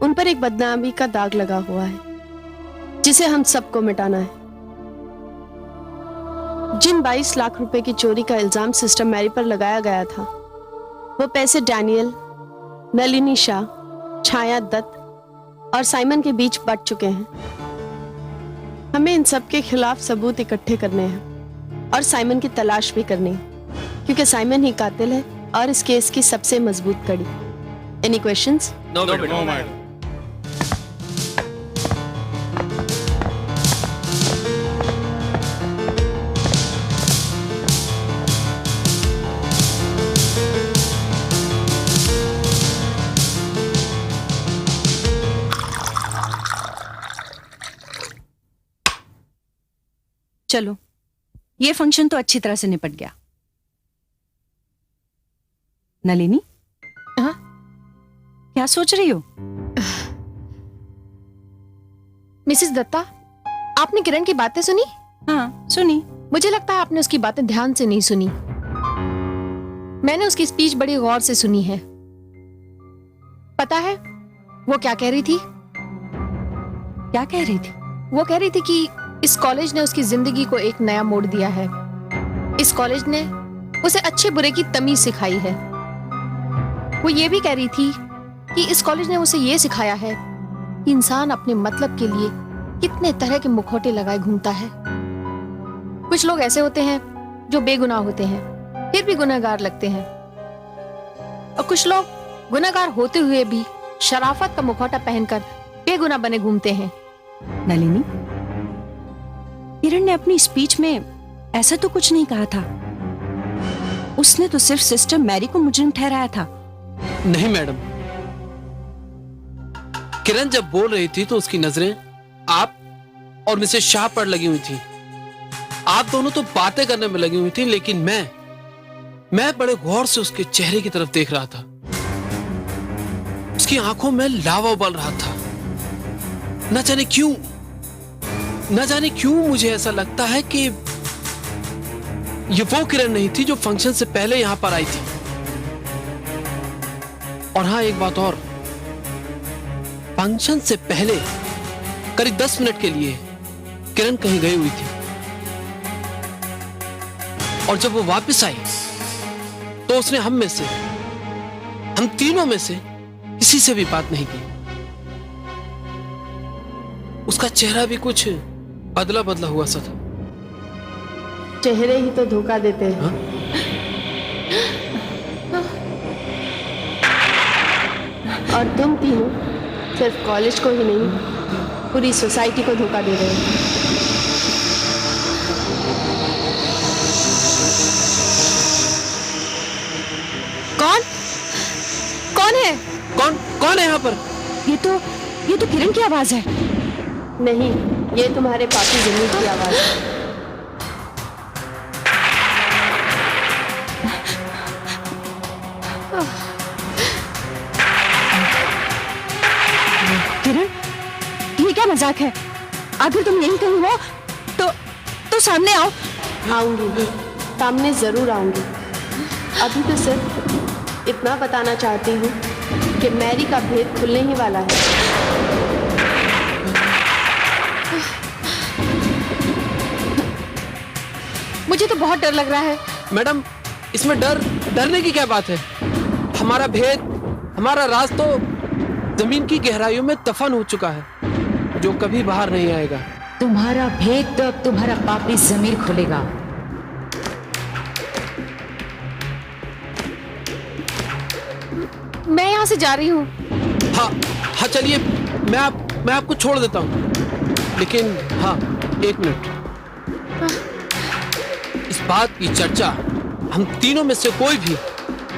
उन पर एक बदनामी का दाग लगा हुआ है जिसे हम सबको मिटाना है। जिन 22 लाख रुपए की चोरी का इल्जाम सिस्टर मैरी पर लगाया गया था, वो पैसे डैनियल, नलिनी शाह, छाया दत्त और साइमन के बीच बंट चुके हैं। हमें इन सब के खिलाफ सबूत इकट्ठे करने हैं और साइमन की तलाश भी करनी है, क्योंकि साइमन ही कातिल है और इस केस की सबसे मजबूत कड़ी। Any questions? No madam. चलो, ये फंक्शन तो अच्छी तरह से निपट गया। नलिनी, हाँ? क्या सोच रही हो? मिसेस दत्ता, आपने किरण की बातें सुनी? हाँ, सुनी। मुझे लगता है आपने उसकी बातें ध्यान से नहीं सुनी। मैंने उसकी स्पीच बड़ी गौर से सुनी है। पता है वो क्या कह रही थी? क्या कह रही थी? वो कह रही थी कि इस कॉलेज ने उसकी जिंदगी को एक नया मोड़ दिया है। इस कॉलेज ने उसे अच्छे बुरे की तमीज सिखाई है। वो ये भी कह रही थी कि इस कॉलेज ने उसे ये सिखाया है कि इंसान अपने मतलब के लिए कितने तरह के मुखौटे लगाए घूमता है। कुछ लोग ऐसे होते हैं जो बेगुनाह होते हैं, फिर भी गुनहगार लगते हैं, और कुछ लोग गुनहगार होते हुए भी शराफत का मुखौटा पहनकर बेगुनाह बने घूमते हैं। नलिनी, किरण ने अपनी स्पीच में ऐसा तो कुछ नहीं कहा था। उसने तो सिर्फ सिस्टर मैरी को मुजरिम ठहराया था। नहीं मैडम, किरण जब बोल रही थी तो उसकी नजरें आप और मिसेस शाह पर लगी हुई थी। आप दोनों तो बातें करने में लगी हुई थी, लेकिन मैं बड़े गौर से उसके चेहरे की तरफ देख रहा था। उसकी आंखों में लावा उबल रहा था। न जाने क्यों मुझे ऐसा लगता है कि ये वो किरण नहीं थी जो फंक्शन से पहले यहां पर आई थी। और हाँ, एक बात और, फंक्शन से पहले करीब 10 मिनट के लिए किरण कहीं गई हुई थी, और जब वो वापस आई तो उसने हम तीनों में से किसी से भी बात नहीं की। उसका चेहरा भी कुछ बदला बदला हुआ सा था। चेहरे ही तो धोखा देते हैं। हाँ? और तुम तीनों सिर्फ कॉलेज को ही नहीं, पूरी सोसाइटी को धोखा दे रहे हो। कौन है? कौन है यहाँ पर? ये तो किरण की आवाज है। नहीं, ये तुम्हारे पापी जमीन की आवाज है। किरण, ये क्या मजाक है? अगर तुम यहीं कहीं हो तो सामने आओ। आऊंगी, सामने जरूर आऊंगी। अभी तो सिर्फ इतना बताना चाहती हूँ कि मैरी का भेद खुलने ही वाला है। मुझे तो बहुत डर लग रहा है। मैडम, इसमें डरने की क्या बात है? हमारा भेद, हमारा राज तो जमीन की गहराइयों में दफन हो चुका है, जो कभी बाहर नहीं आएगा। तुम्हारा भेद तो अब तुम्हारा पापी जमीर खुलेगा। मैं यहाँ से जा रही हूँ। हाँ, चलिए, मैं मैं आपको छोड़ देता हूँ, लेकिन हाँ 1 मिनट। इस बात की चर्चा हम तीनों में से कोई भी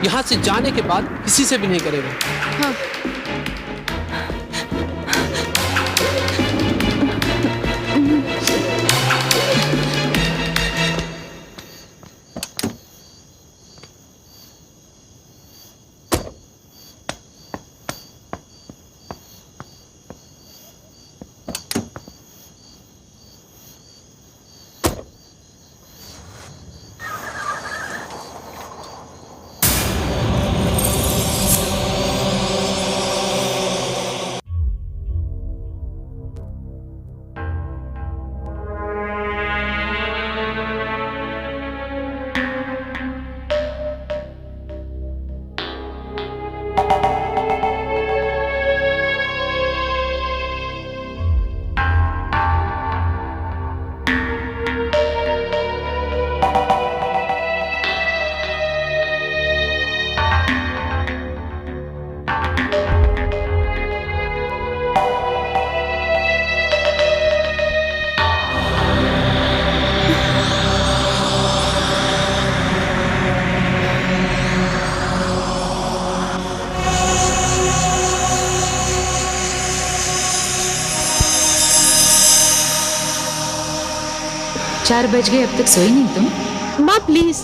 यहाँ से जाने के बाद किसी से भी नहीं करेगा। हाँ। 4 बज गए, अब तक सोई नहीं तुम? माँ प्लीज।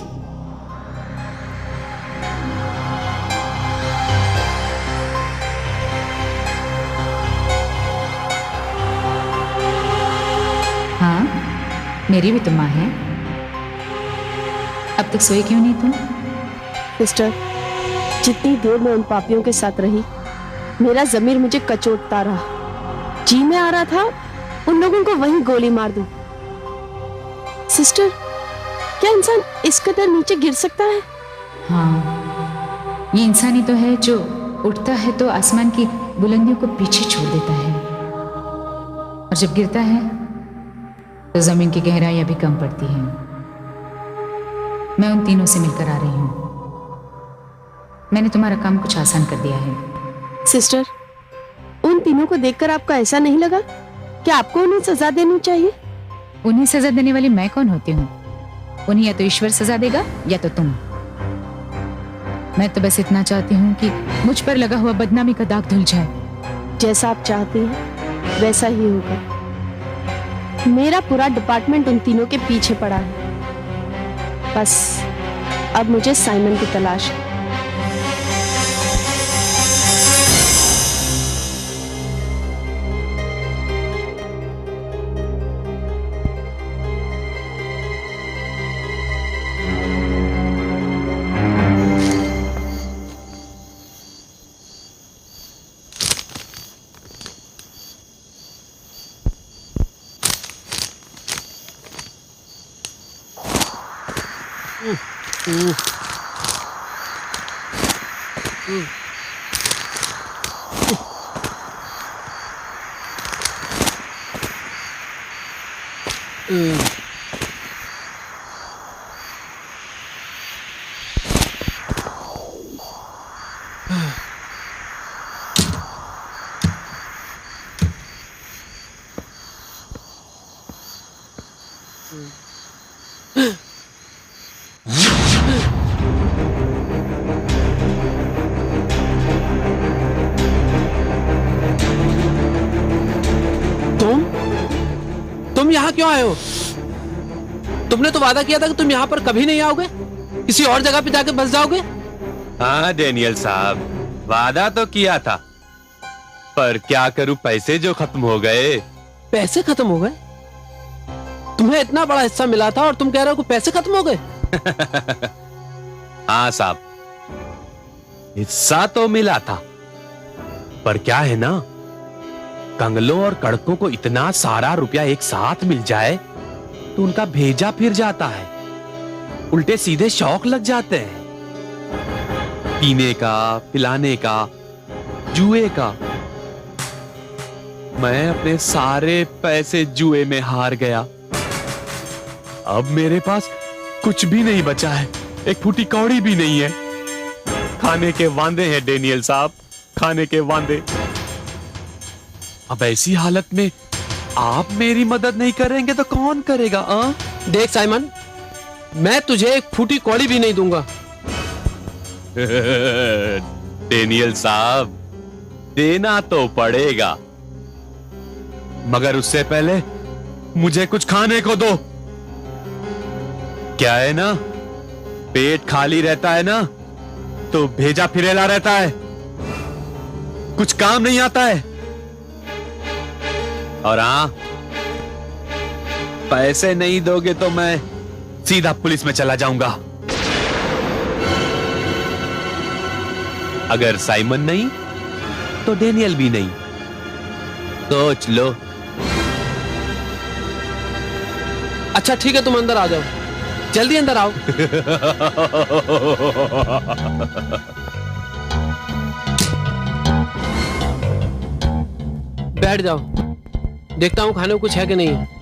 हाँ, मेरी भी तो माँ है। अब तक सोई क्यों नहीं तुम? सिस्टर, जितनी देर मैं उन पापियों के साथ रही, मेरा जमीर मुझे कचोटता रहा। जी में आ रहा था उन लोगों को वहीं गोली मार दूं। सिस्टर, क्या इंसान इस कदर नीचे गिर सकता है? हाँ, ये इंसान ही तो है जो उठता है तो आसमान की बुलंदियों को पीछे छोड़ देता है, और जब गिरता है तो जमीन की गहराइयां भी कम पड़ती हैं। मैं उन तीनों से मिलकर आ रही हूं। मैंने तुम्हारा काम कुछ आसान कर दिया है। सिस्टर, उन तीनों को देखकर आपको ऐसा नहीं लगा कि आपको उन्हें सजा देनी चाहिए? उन्हें सजा देने वाली मैं कौन होती हूँ? उन्हें या तो ईश्वर सजा देगा या तो तुम। मैं तो बस इतना चाहती हूँ कि मुझ पर लगा हुआ बदनामी का दाग धुल जाए। जैसा आप चाहती हैं वैसा ही होगा। मेरा पूरा डिपार्टमेंट उन तीनों के पीछे पड़ा है। बस अब मुझे साइमन की तलाश है। तुम यहाँ क्यों आए हो? तुमने तो वादा किया था कि तुम यहाँ पर कभी नहीं आओगे, किसी और जगह पे जाके बस जाओगे। हाँ डेनियल साहब, वादा तो किया था, पर क्या करूं, पैसे जो खत्म हो गए। पैसे खत्म हो गए? तुम्हें इतना बड़ा हिस्सा मिला था और तुम कह रहे हो कि पैसे खत्म हो गए? हाँ साहब, हिस्सा तो मिला था, पर क्या है ना, कंगलों और कड़कों को इतना सारा रुपया एक साथ मिल जाए तो उनका भेजा फिर जाता है, उल्टे सीधे शौक लग जाते हैं, पीने का, पिलाने का, जुए का। मैं अपने सारे पैसे जुए में हार गया। अब मेरे पास कुछ भी नहीं बचा है, एक फूटी कौड़ी भी नहीं है। खाने के वांदे हैं डेनियल साहब, खाने के वांदे। अब ऐसी हालत में आप मेरी मदद नहीं करेंगे तो कौन करेगा? देख साइमन, मैं तुझे एक फूटी कौड़ी भी नहीं दूंगा। डेनियल साहब, देना तो पड़ेगा, मगर उससे पहले मुझे कुछ खाने को दो। क्या है ना, पेट खाली रहता है ना तो भेजा फिरेला रहता है, कुछ काम नहीं आता है। और हाँ, पैसे नहीं दोगे तो मैं सीधा पुलिस में चला जाऊंगा। अगर साइमन नहीं तो डेनियल भी नहीं, सोच लो। अच्छा ठीक है, तुम अंदर आ जाओ, जल्दी अंदर आओ। बैठ जाओ, देखता हूं खाने को कुछ है कि नहीं है।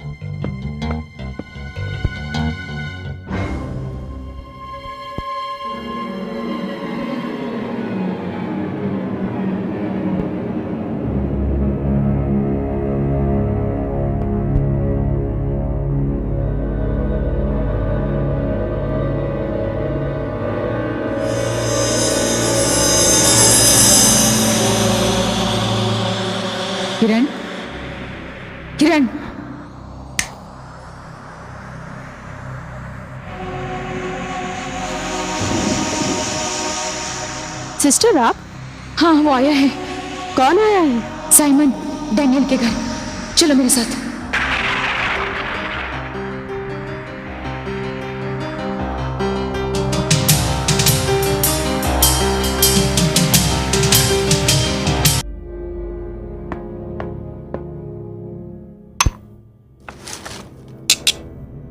किरण, किरण, सिस्टर आप? हाँ वो आया है। कौन आया है? साइमन, डैनियल के घर। चलो मेरे साथ।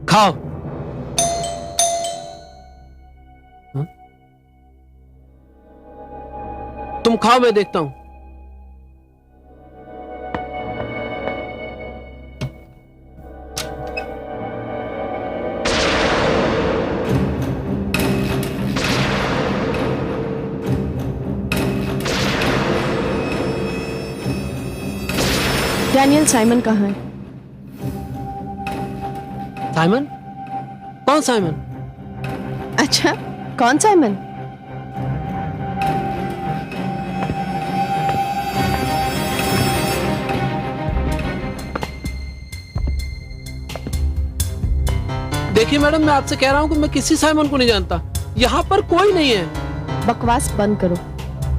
खाओ। तुम खाओ, मैं देखता हूं। डैनियल, साइमन कहाँ है? साइमन? कौन साइमन? अच्छा, कौन साइमन? देखिए मैडम, मैं आपसे कह रहा हूं कि मैं किसी साइमन को नहीं जानता, यहाँ पर कोई नहीं है। बकवास बंद करो,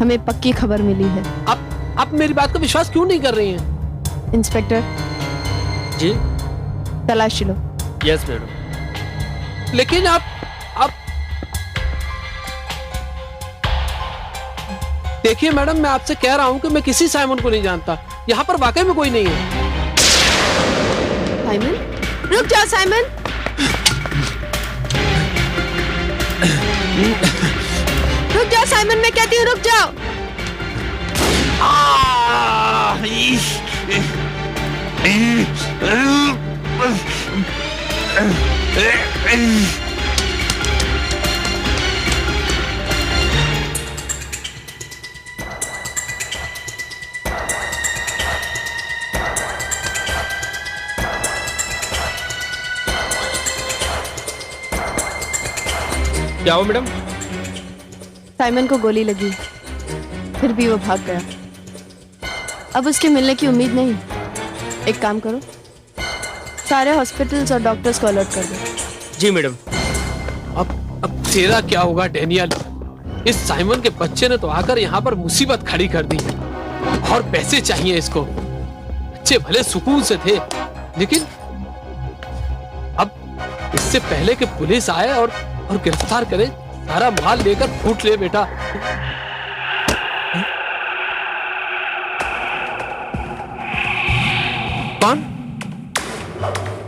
हमें पक्की खबर मिली है। आप मेरी बात का विश्वास क्यों नहीं कर रही हैं? इंस्पेक्टर जी, तलाशी लो। Yes madam. लेकिन आप देखिए मैडम, मैं आपसे कह रहा हूं कि मैं किसी साइमन को नहीं जानता, यहाँ पर वाकई में कोई नहीं है। साइमन, रुक जाओ साइमन। रुक जाओ साइमन, मैं कहती हूँ रुक जाओ। क्या हो मैडम? साइमन को गोली लगी, फिर भी वो भाग गया। अब उसके मिलने की उम्मीद नहीं। एक काम करो, सारे हॉस्पिटल्स और डॉक्टर्स को अलर्ट कर दो। जी मैडम। अब तेरा क्या होगा डैनियल? इस साइमन के बच्चे ने तो आकर यहाँ पर मुसीबत खड़ी कर दी और पैसे चाहिए इसको। बच्चे भले सुकून से थे, लेकिन अब इससे पहले कि पुलिस आए और गिरफ्तार करे, सारा माल लेकर फूट ले बेटा।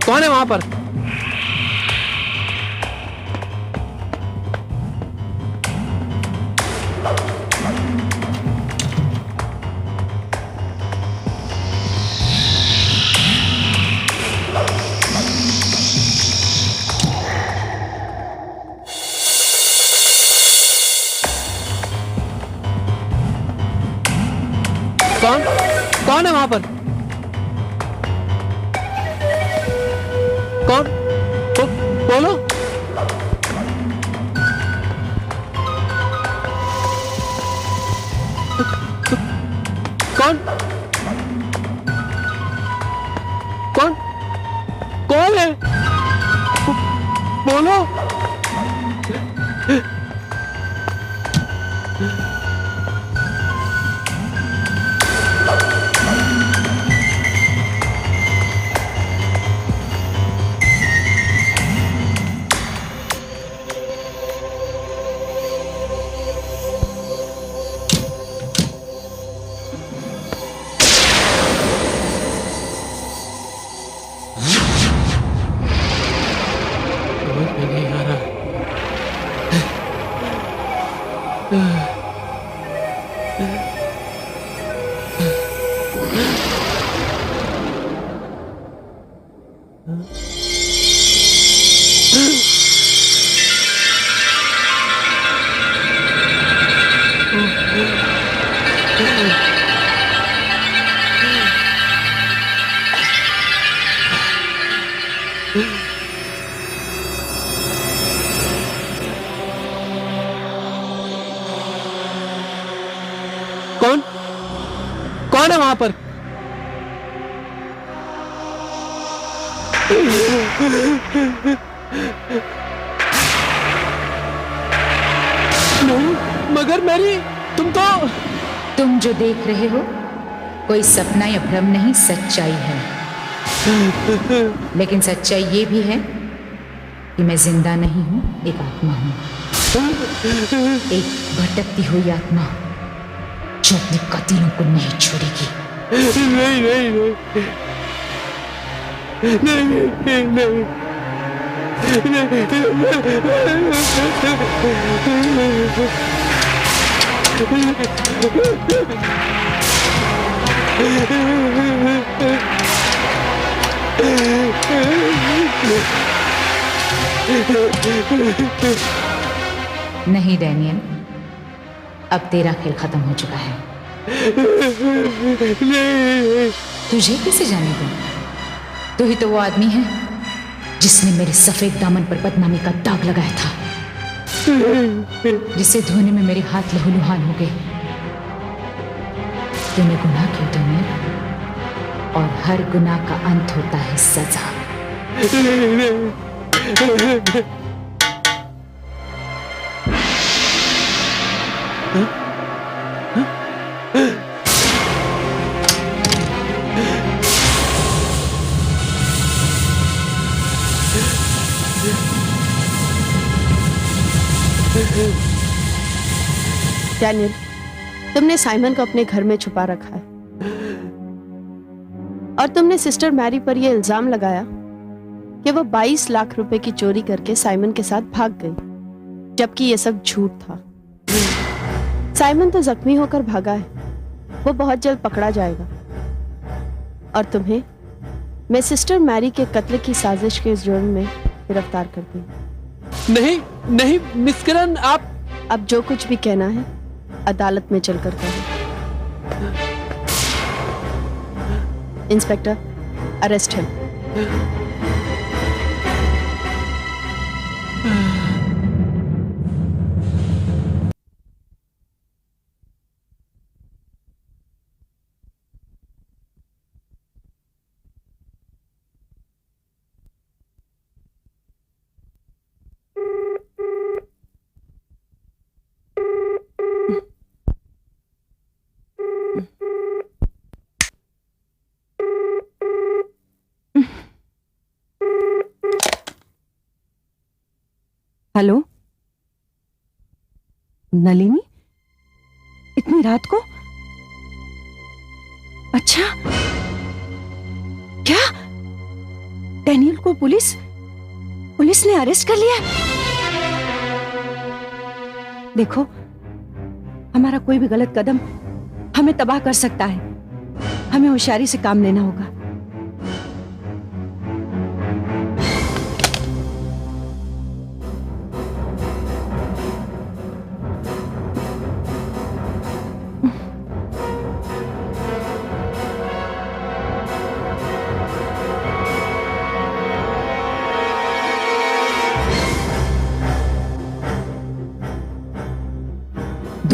कौन है वहां पर? कौन है वहां पर? कौन? बोलो। कौन? कौन? कौन है? बोलो। कौन? कौन है वहां पर? नहीं, मगर मैरी, तुम जो देख रहे हो कोई सपना या भ्रम नहीं, सच्चाई है। लेकिन सच्चाई ये भी है कि मैं जिंदा नहीं हूं, एक आत्मा हूं, एक भटकती हुई आत्मा जो अपने कातिलों को नहीं छोड़ेगी। नहीं नहीं नहीं नहीं नहीं नहीं डैनियल, अब तेरा खेल खत्म हो चुका है। तुझे कैसे जाने दूं? तू ही तो वो आदमी है जिसने मेरे सफेद दामन पर बदनामी का दाग लगाया था, जिसे धोने में मेरे हाथ लहूलुहान हो गए। तूने गुनाह किया डैनियल, और हर गुनाह का अंत होता है सजा। डैनियल, तुमने साइमन को अपने घर में छुपा रखा है और तुमने सिस्टर मैरी पर यह इल्जाम लगाया कि वो 22 लाख रुपए की चोरी करके साइमन के साथ भाग गई, जबकि यह सब झूठ था। साइमन तो जख्मी होकर भागा है, वो बहुत जल्द पकड़ा जाएगा और तुम्हें मैं सिस्टर मैरी के कत्ल की साजिश के जुर्म में गिरफ्तार करती हूँ। नहीं नहीं मिस किरण, आप अब जो कुछ भी कहना है अदालत में चलकर कहें। Inspector, arrest him. Hello Nalini, इतनी रात को? अच्छा, क्या डैनियल को पुलिस ने अरेस्ट कर लिया? देखो, हमारा कोई भी गलत कदम हमें तबाह कर सकता है। हमें होशियारी से काम लेना होगा।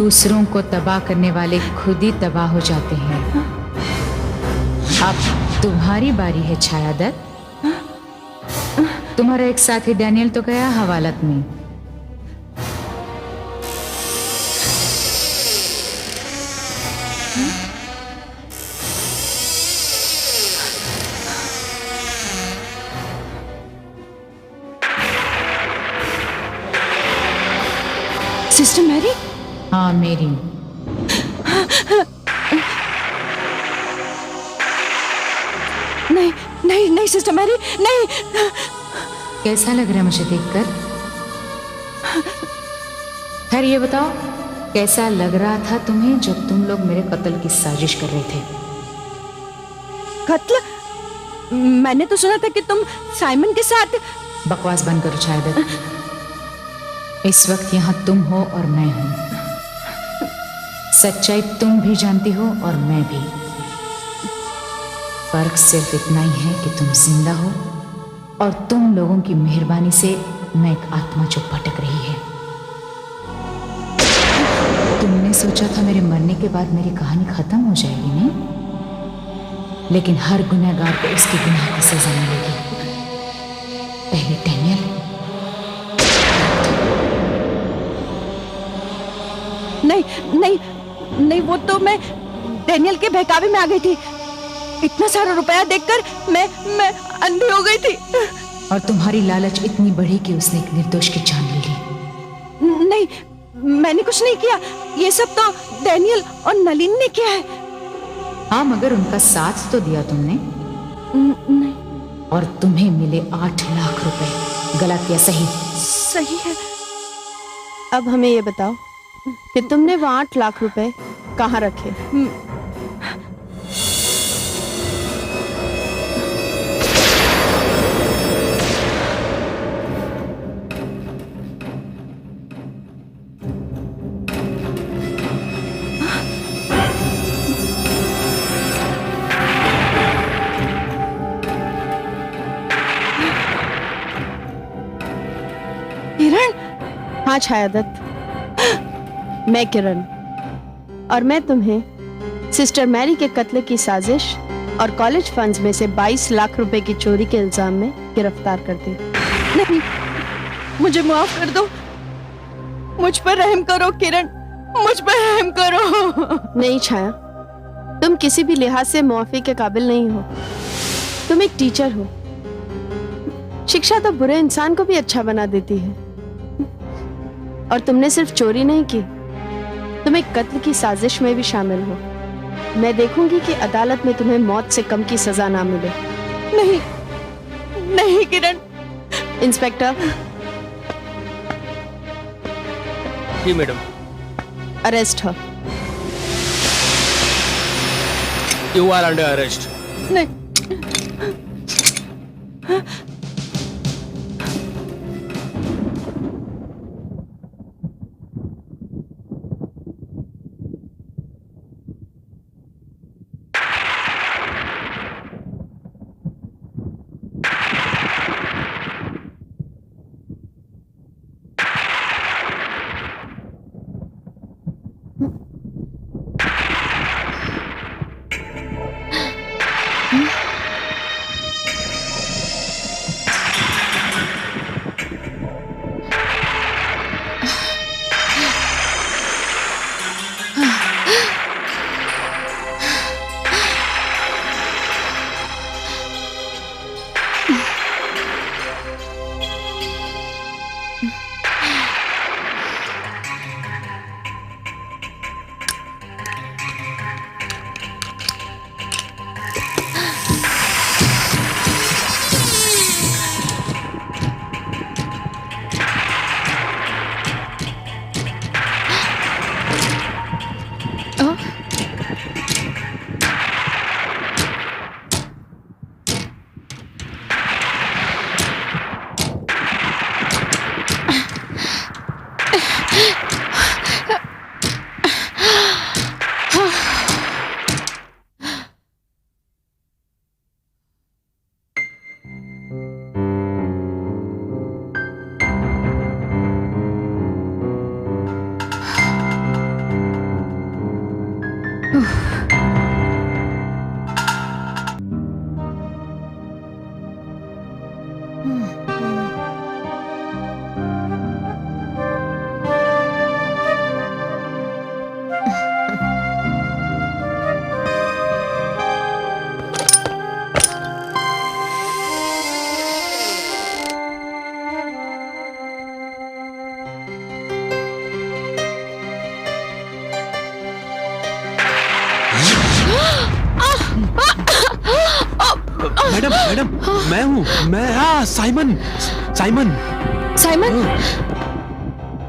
दूसरों को तबाह करने वाले खुद ही तबाह हो जाते हैं। अब तुम्हारी बारी है छाया दत्त। तुम्हारा एक साथी डैनियल तो गया हवालात में। Sister Mary? हाँ मेरी। नहीं नहीं नहीं सिस्टर मैरी, नहीं। कैसा लग रहा है मुझे देखकर? खैर ये बताओ, कैसा लग रहा था तुम्हें जब तुम लोग मेरे कत्ल की साजिश कर रहे थे? कत्ल? मैंने तो सुना था कि तुम साइमन के साथ। बकवास बंद करो छाया दत्त। इस वक्त यहाँ तुम हो और मैं हूं। सच्चाई तुम भी जानती हो और मैं भी। फर्क सिर्फ इतना ही है कि तुम जिंदा हो और तुम लोगों की मेहरबानी से मैं एक आत्मा जो भटक रही है। तुमने सोचा था मेरे मरने के बाद मेरी कहानी खत्म हो जाएगी, नहीं? लेकिन हर गुनहगार को उसके गुनाह की सजा मिलेगी। पहले डैनियल, नहीं नहीं नहीं, वो तो मैं डैनियल के बहकावे में आ गई थी। इतना सारा रुपया देखकर मैं अंधी हो गई थी। और तुम्हारी लालच इतनी बढ़ी कि उसने एक निर्दोष की जान ले ली। नहीं, मैंने कुछ नहीं किया। ये सब तो डैनियल और नलिन ने किया है। हाँ, मगर उनका साथ तो दिया तुमने। नहीं। और तुम्हें मिले 8 लाख रुपए। गलत या सही? सही है। अब हमें ये बताओ कि तुमने वो 8 लाख रुपए कहाँ रखे? किरण? हाँ छाया दत्त, मैं किरण, और मैं तुम्हें सिस्टर मैरी के कत्ल की साजिश और कॉलेज फंड्स में से 22 लाख रुपए की चोरी के इल्जाम में गिरफ्तार करती हूँ। नहीं, मुझे माफ कर दो। मुझ पर रहम करो किरण, मुझ पर रहम करो। नहीं छाया, तुम किसी भी लिहाज से मुआफी के काबिल नहीं हो। तुम एक टीचर हो। शिक्षा तो बुरे इंसान को भी अच्छा बना देती है। और तुमने सिर्फ चोरी नहीं की, तुम एक कत्ल की साजिश में भी शामिल हो। मैं देखूंगी कि अदालत में तुम्हें मौत से कम की सजा ना मिले। नहीं नहीं किरण। इंस्पेक्टर। जी मैडम। अरेस्ट हो। You are under arrest. नहीं। मैडम मैडम, मैं हूँ, मैं, हाँ, साइमन साइमन साइमन,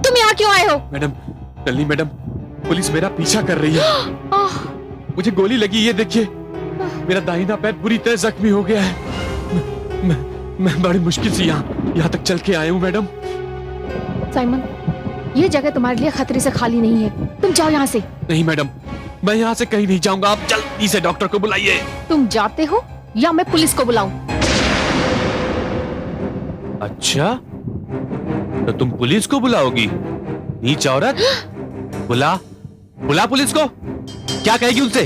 तुम यहाँ क्यों आए हो? मैडम, नलिनी मैडम, पुलिस मेरा पीछा कर रही है। मुझे गोली लगी, ये देखिए, मेरा दाहिना पैर पूरी तरह जख्मी हो गया है। मैं बड़ी मुश्किल से यहाँ तक चल के आया हूँ मैडम। साइमन, ये जगह तुम्हारे लिए खतरे से खाली नहीं है, तुम जाओ यहाँ से। नहीं मैडम, मैं यहाँ से कहीं नहीं जाऊंगा, आप जल्दी से डॉक्टर को बुलाइए। तुम जाते हो या मैं पुलिस को बुलाऊं? अच्छा, तो तुम पुलिस को बुलाओगी? नीच औरत, बुला पुलिस को। क्या कहेगी उनसे,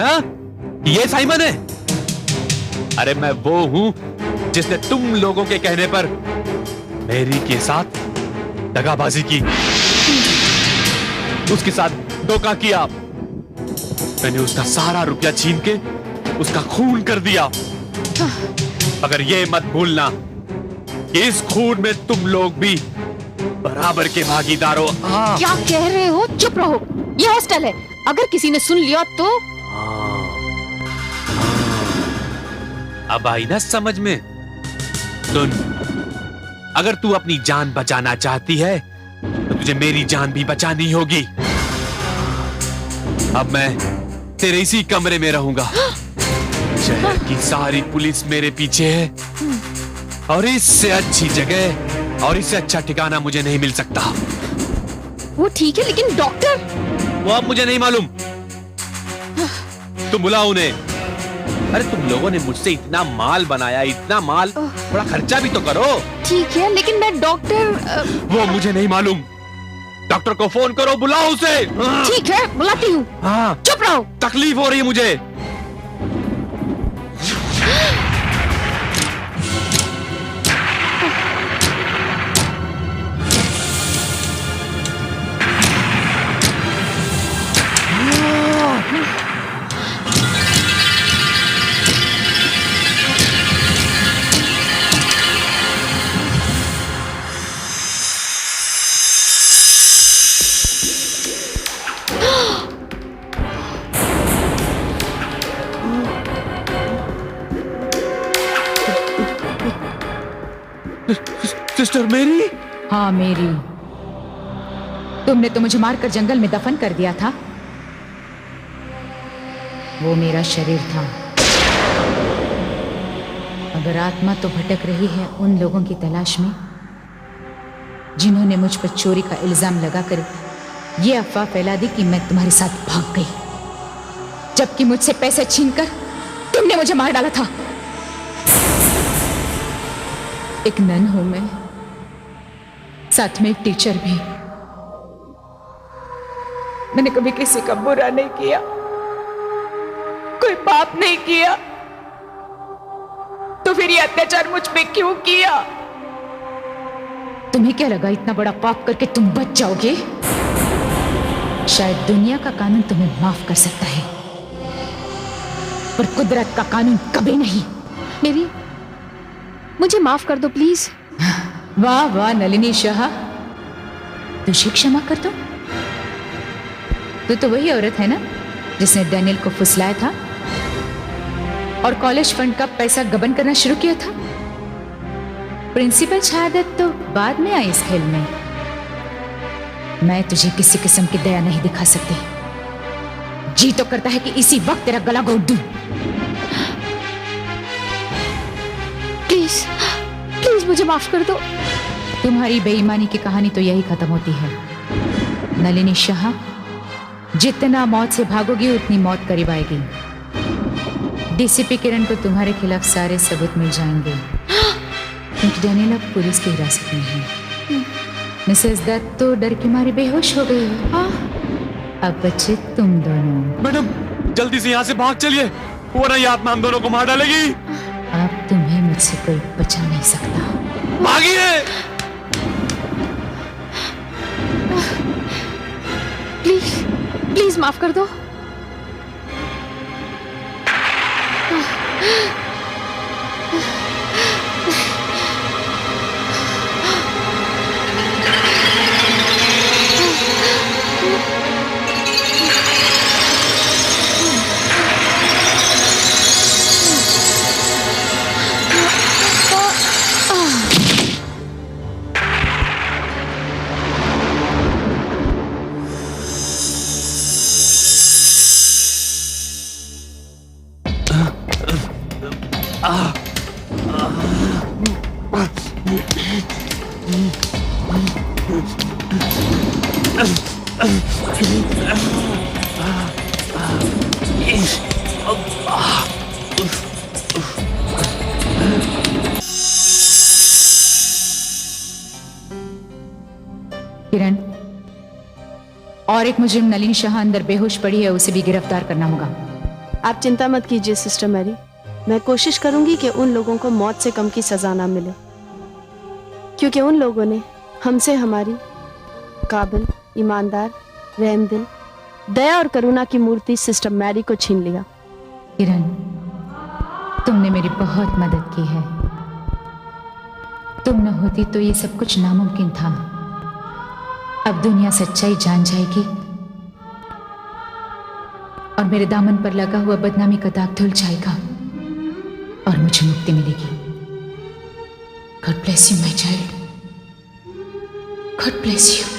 हाँ? ये साइमन है? अरे मैं वो हूं जिसने तुम लोगों के कहने पर मेरी के साथ दगाबाजी की, उसके साथ धोखा किया। मैंने उसका सारा रुपया छीन के उसका खून कर दिया। अगर ये मत भूलना कि इस खून में तुम लोग भी बराबर के भागीदार हो। क्या कह रहे हो? चुप रहो, ये हॉस्टल है, अगर किसी ने सुन लिया तो। अब आई ना समझ में? सुन, अगर तू अपनी जान बचाना चाहती है तो तुझे मेरी जान भी बचानी होगी। अब मैं तेरे इसी कमरे में रहूंगा। शहर की सारी पुलिस मेरे पीछे है और इससे अच्छी जगह और इससे अच्छा ठिकाना मुझे नहीं मिल सकता। वो ठीक है, लेकिन डॉक्टर? वो अब मुझे नहीं मालूम, तुम बुलाओ उन्हें। अरे तुम लोगों ने मुझसे इतना माल बनाया, इतना माल, थोड़ा खर्चा भी तो करो। ठीक है, लेकिन मैं डॉक्टर। वो मुझे नहीं मालूम, डॉक्टर को फोन करो, बुलाओ उसे। ठीक है, बुलाती हूँ। हाँ, चुप रहो, तकलीफ हो रही है मुझे। सिस्टर मेरी? हाँ मेरी। तुमने तो मुझे मारकर जंगल में दफन कर दिया था। वो मेरा शरीर था। अगर आत्मा तो भटक रही है उन लोगों की तलाश में जिन्होंने मुझ पर चोरी का इल्जाम लगाकर ये अफवाह फैला दी कि मैं तुम्हारे साथ भाग गई, जबकि मुझसे पैसे छीनकर तुमने मुझे मार डाला था। एक नन हूं मैं, साथ में एक टीचर भी। मैंने कभी किसी का बुरा नहीं किया, कोई पाप नहीं किया, तो फिर ये अत्याचार मुझ पे क्यों किया? तुम्हें क्या लगा इतना बड़ा पाप करके तुम बच जाओगे? शायद दुनिया का कानून तुम्हें माफ कर सकता है, पर कुदरत का कानून कभी नहीं। मेरी, मुझे माफ कर दो प्लीज। वाह वाह नलिनी शाह, तुझे क्षमा कर दो? तू तो वही औरत है ना जिसने डैनियल को फुसलाया था और कॉलेज फंड का पैसा गबन करना शुरू किया था। प्रिंसिपल शहादत तो बाद में आई इस खेल में। मैं तुझे किसी किस्म की दया नहीं दिखा सकती। जी तो करता है कि इसी वक्त तेरा गला घोट दूं। प्लीज प्लीज मुझे माफ कर दो। तुम्हारी बेईमानी की कहानी तो यही खत्म होती है नलिनी शाह। जितना मौत से भागोगी उतनी मौत करीब आएगी। डीसीपी किरण को तुम्हारे खिलाफ सारे सबूत मिल जाएंगे, क्योंकि डैनियल अब पुलिस की हिरासत में है। मिसेस दत्त तो डर के मारे बेहोश हो गई है। अब बच्चे तुम दोनों। मैडम जल्दी से यहाँ से भाग चलिए, वरना ये आत्मा हम दोनों को मार डालेगी। अब तुम्हें मुझसे कोई बचा नहीं सकता। भागिए! प्लीज प्लीज माफ कर दो। किरण, और एक मुजरिम नलिनी शाह अंदर बेहोश पड़ी है, उसे भी गिरफ्तार करना होगा। आप चिंता मत कीजिए सिस्टर मैरी, मैं कोशिश करूंगी कि उन लोगों को मौत से कम की सजा ना मिले, क्योंकि उन लोगों ने हमसे हमारी काबिल, ईमानदार, रहमदिल, दया और करुणा की मूर्ति सिस्टर मैरी को छीन लिया। किरण, तुमने मेरी बहुत मदद की है। तुम न होती तो ये सब कुछ नामुमकिन था। अब दुनिया सच्चाई जान जाएगी और मेरे दामन पर लगा हुआ बदनामी का दाग धुल जाएगा और मुझे मुक्ति मिलेगी। God bless you my child, God bless you.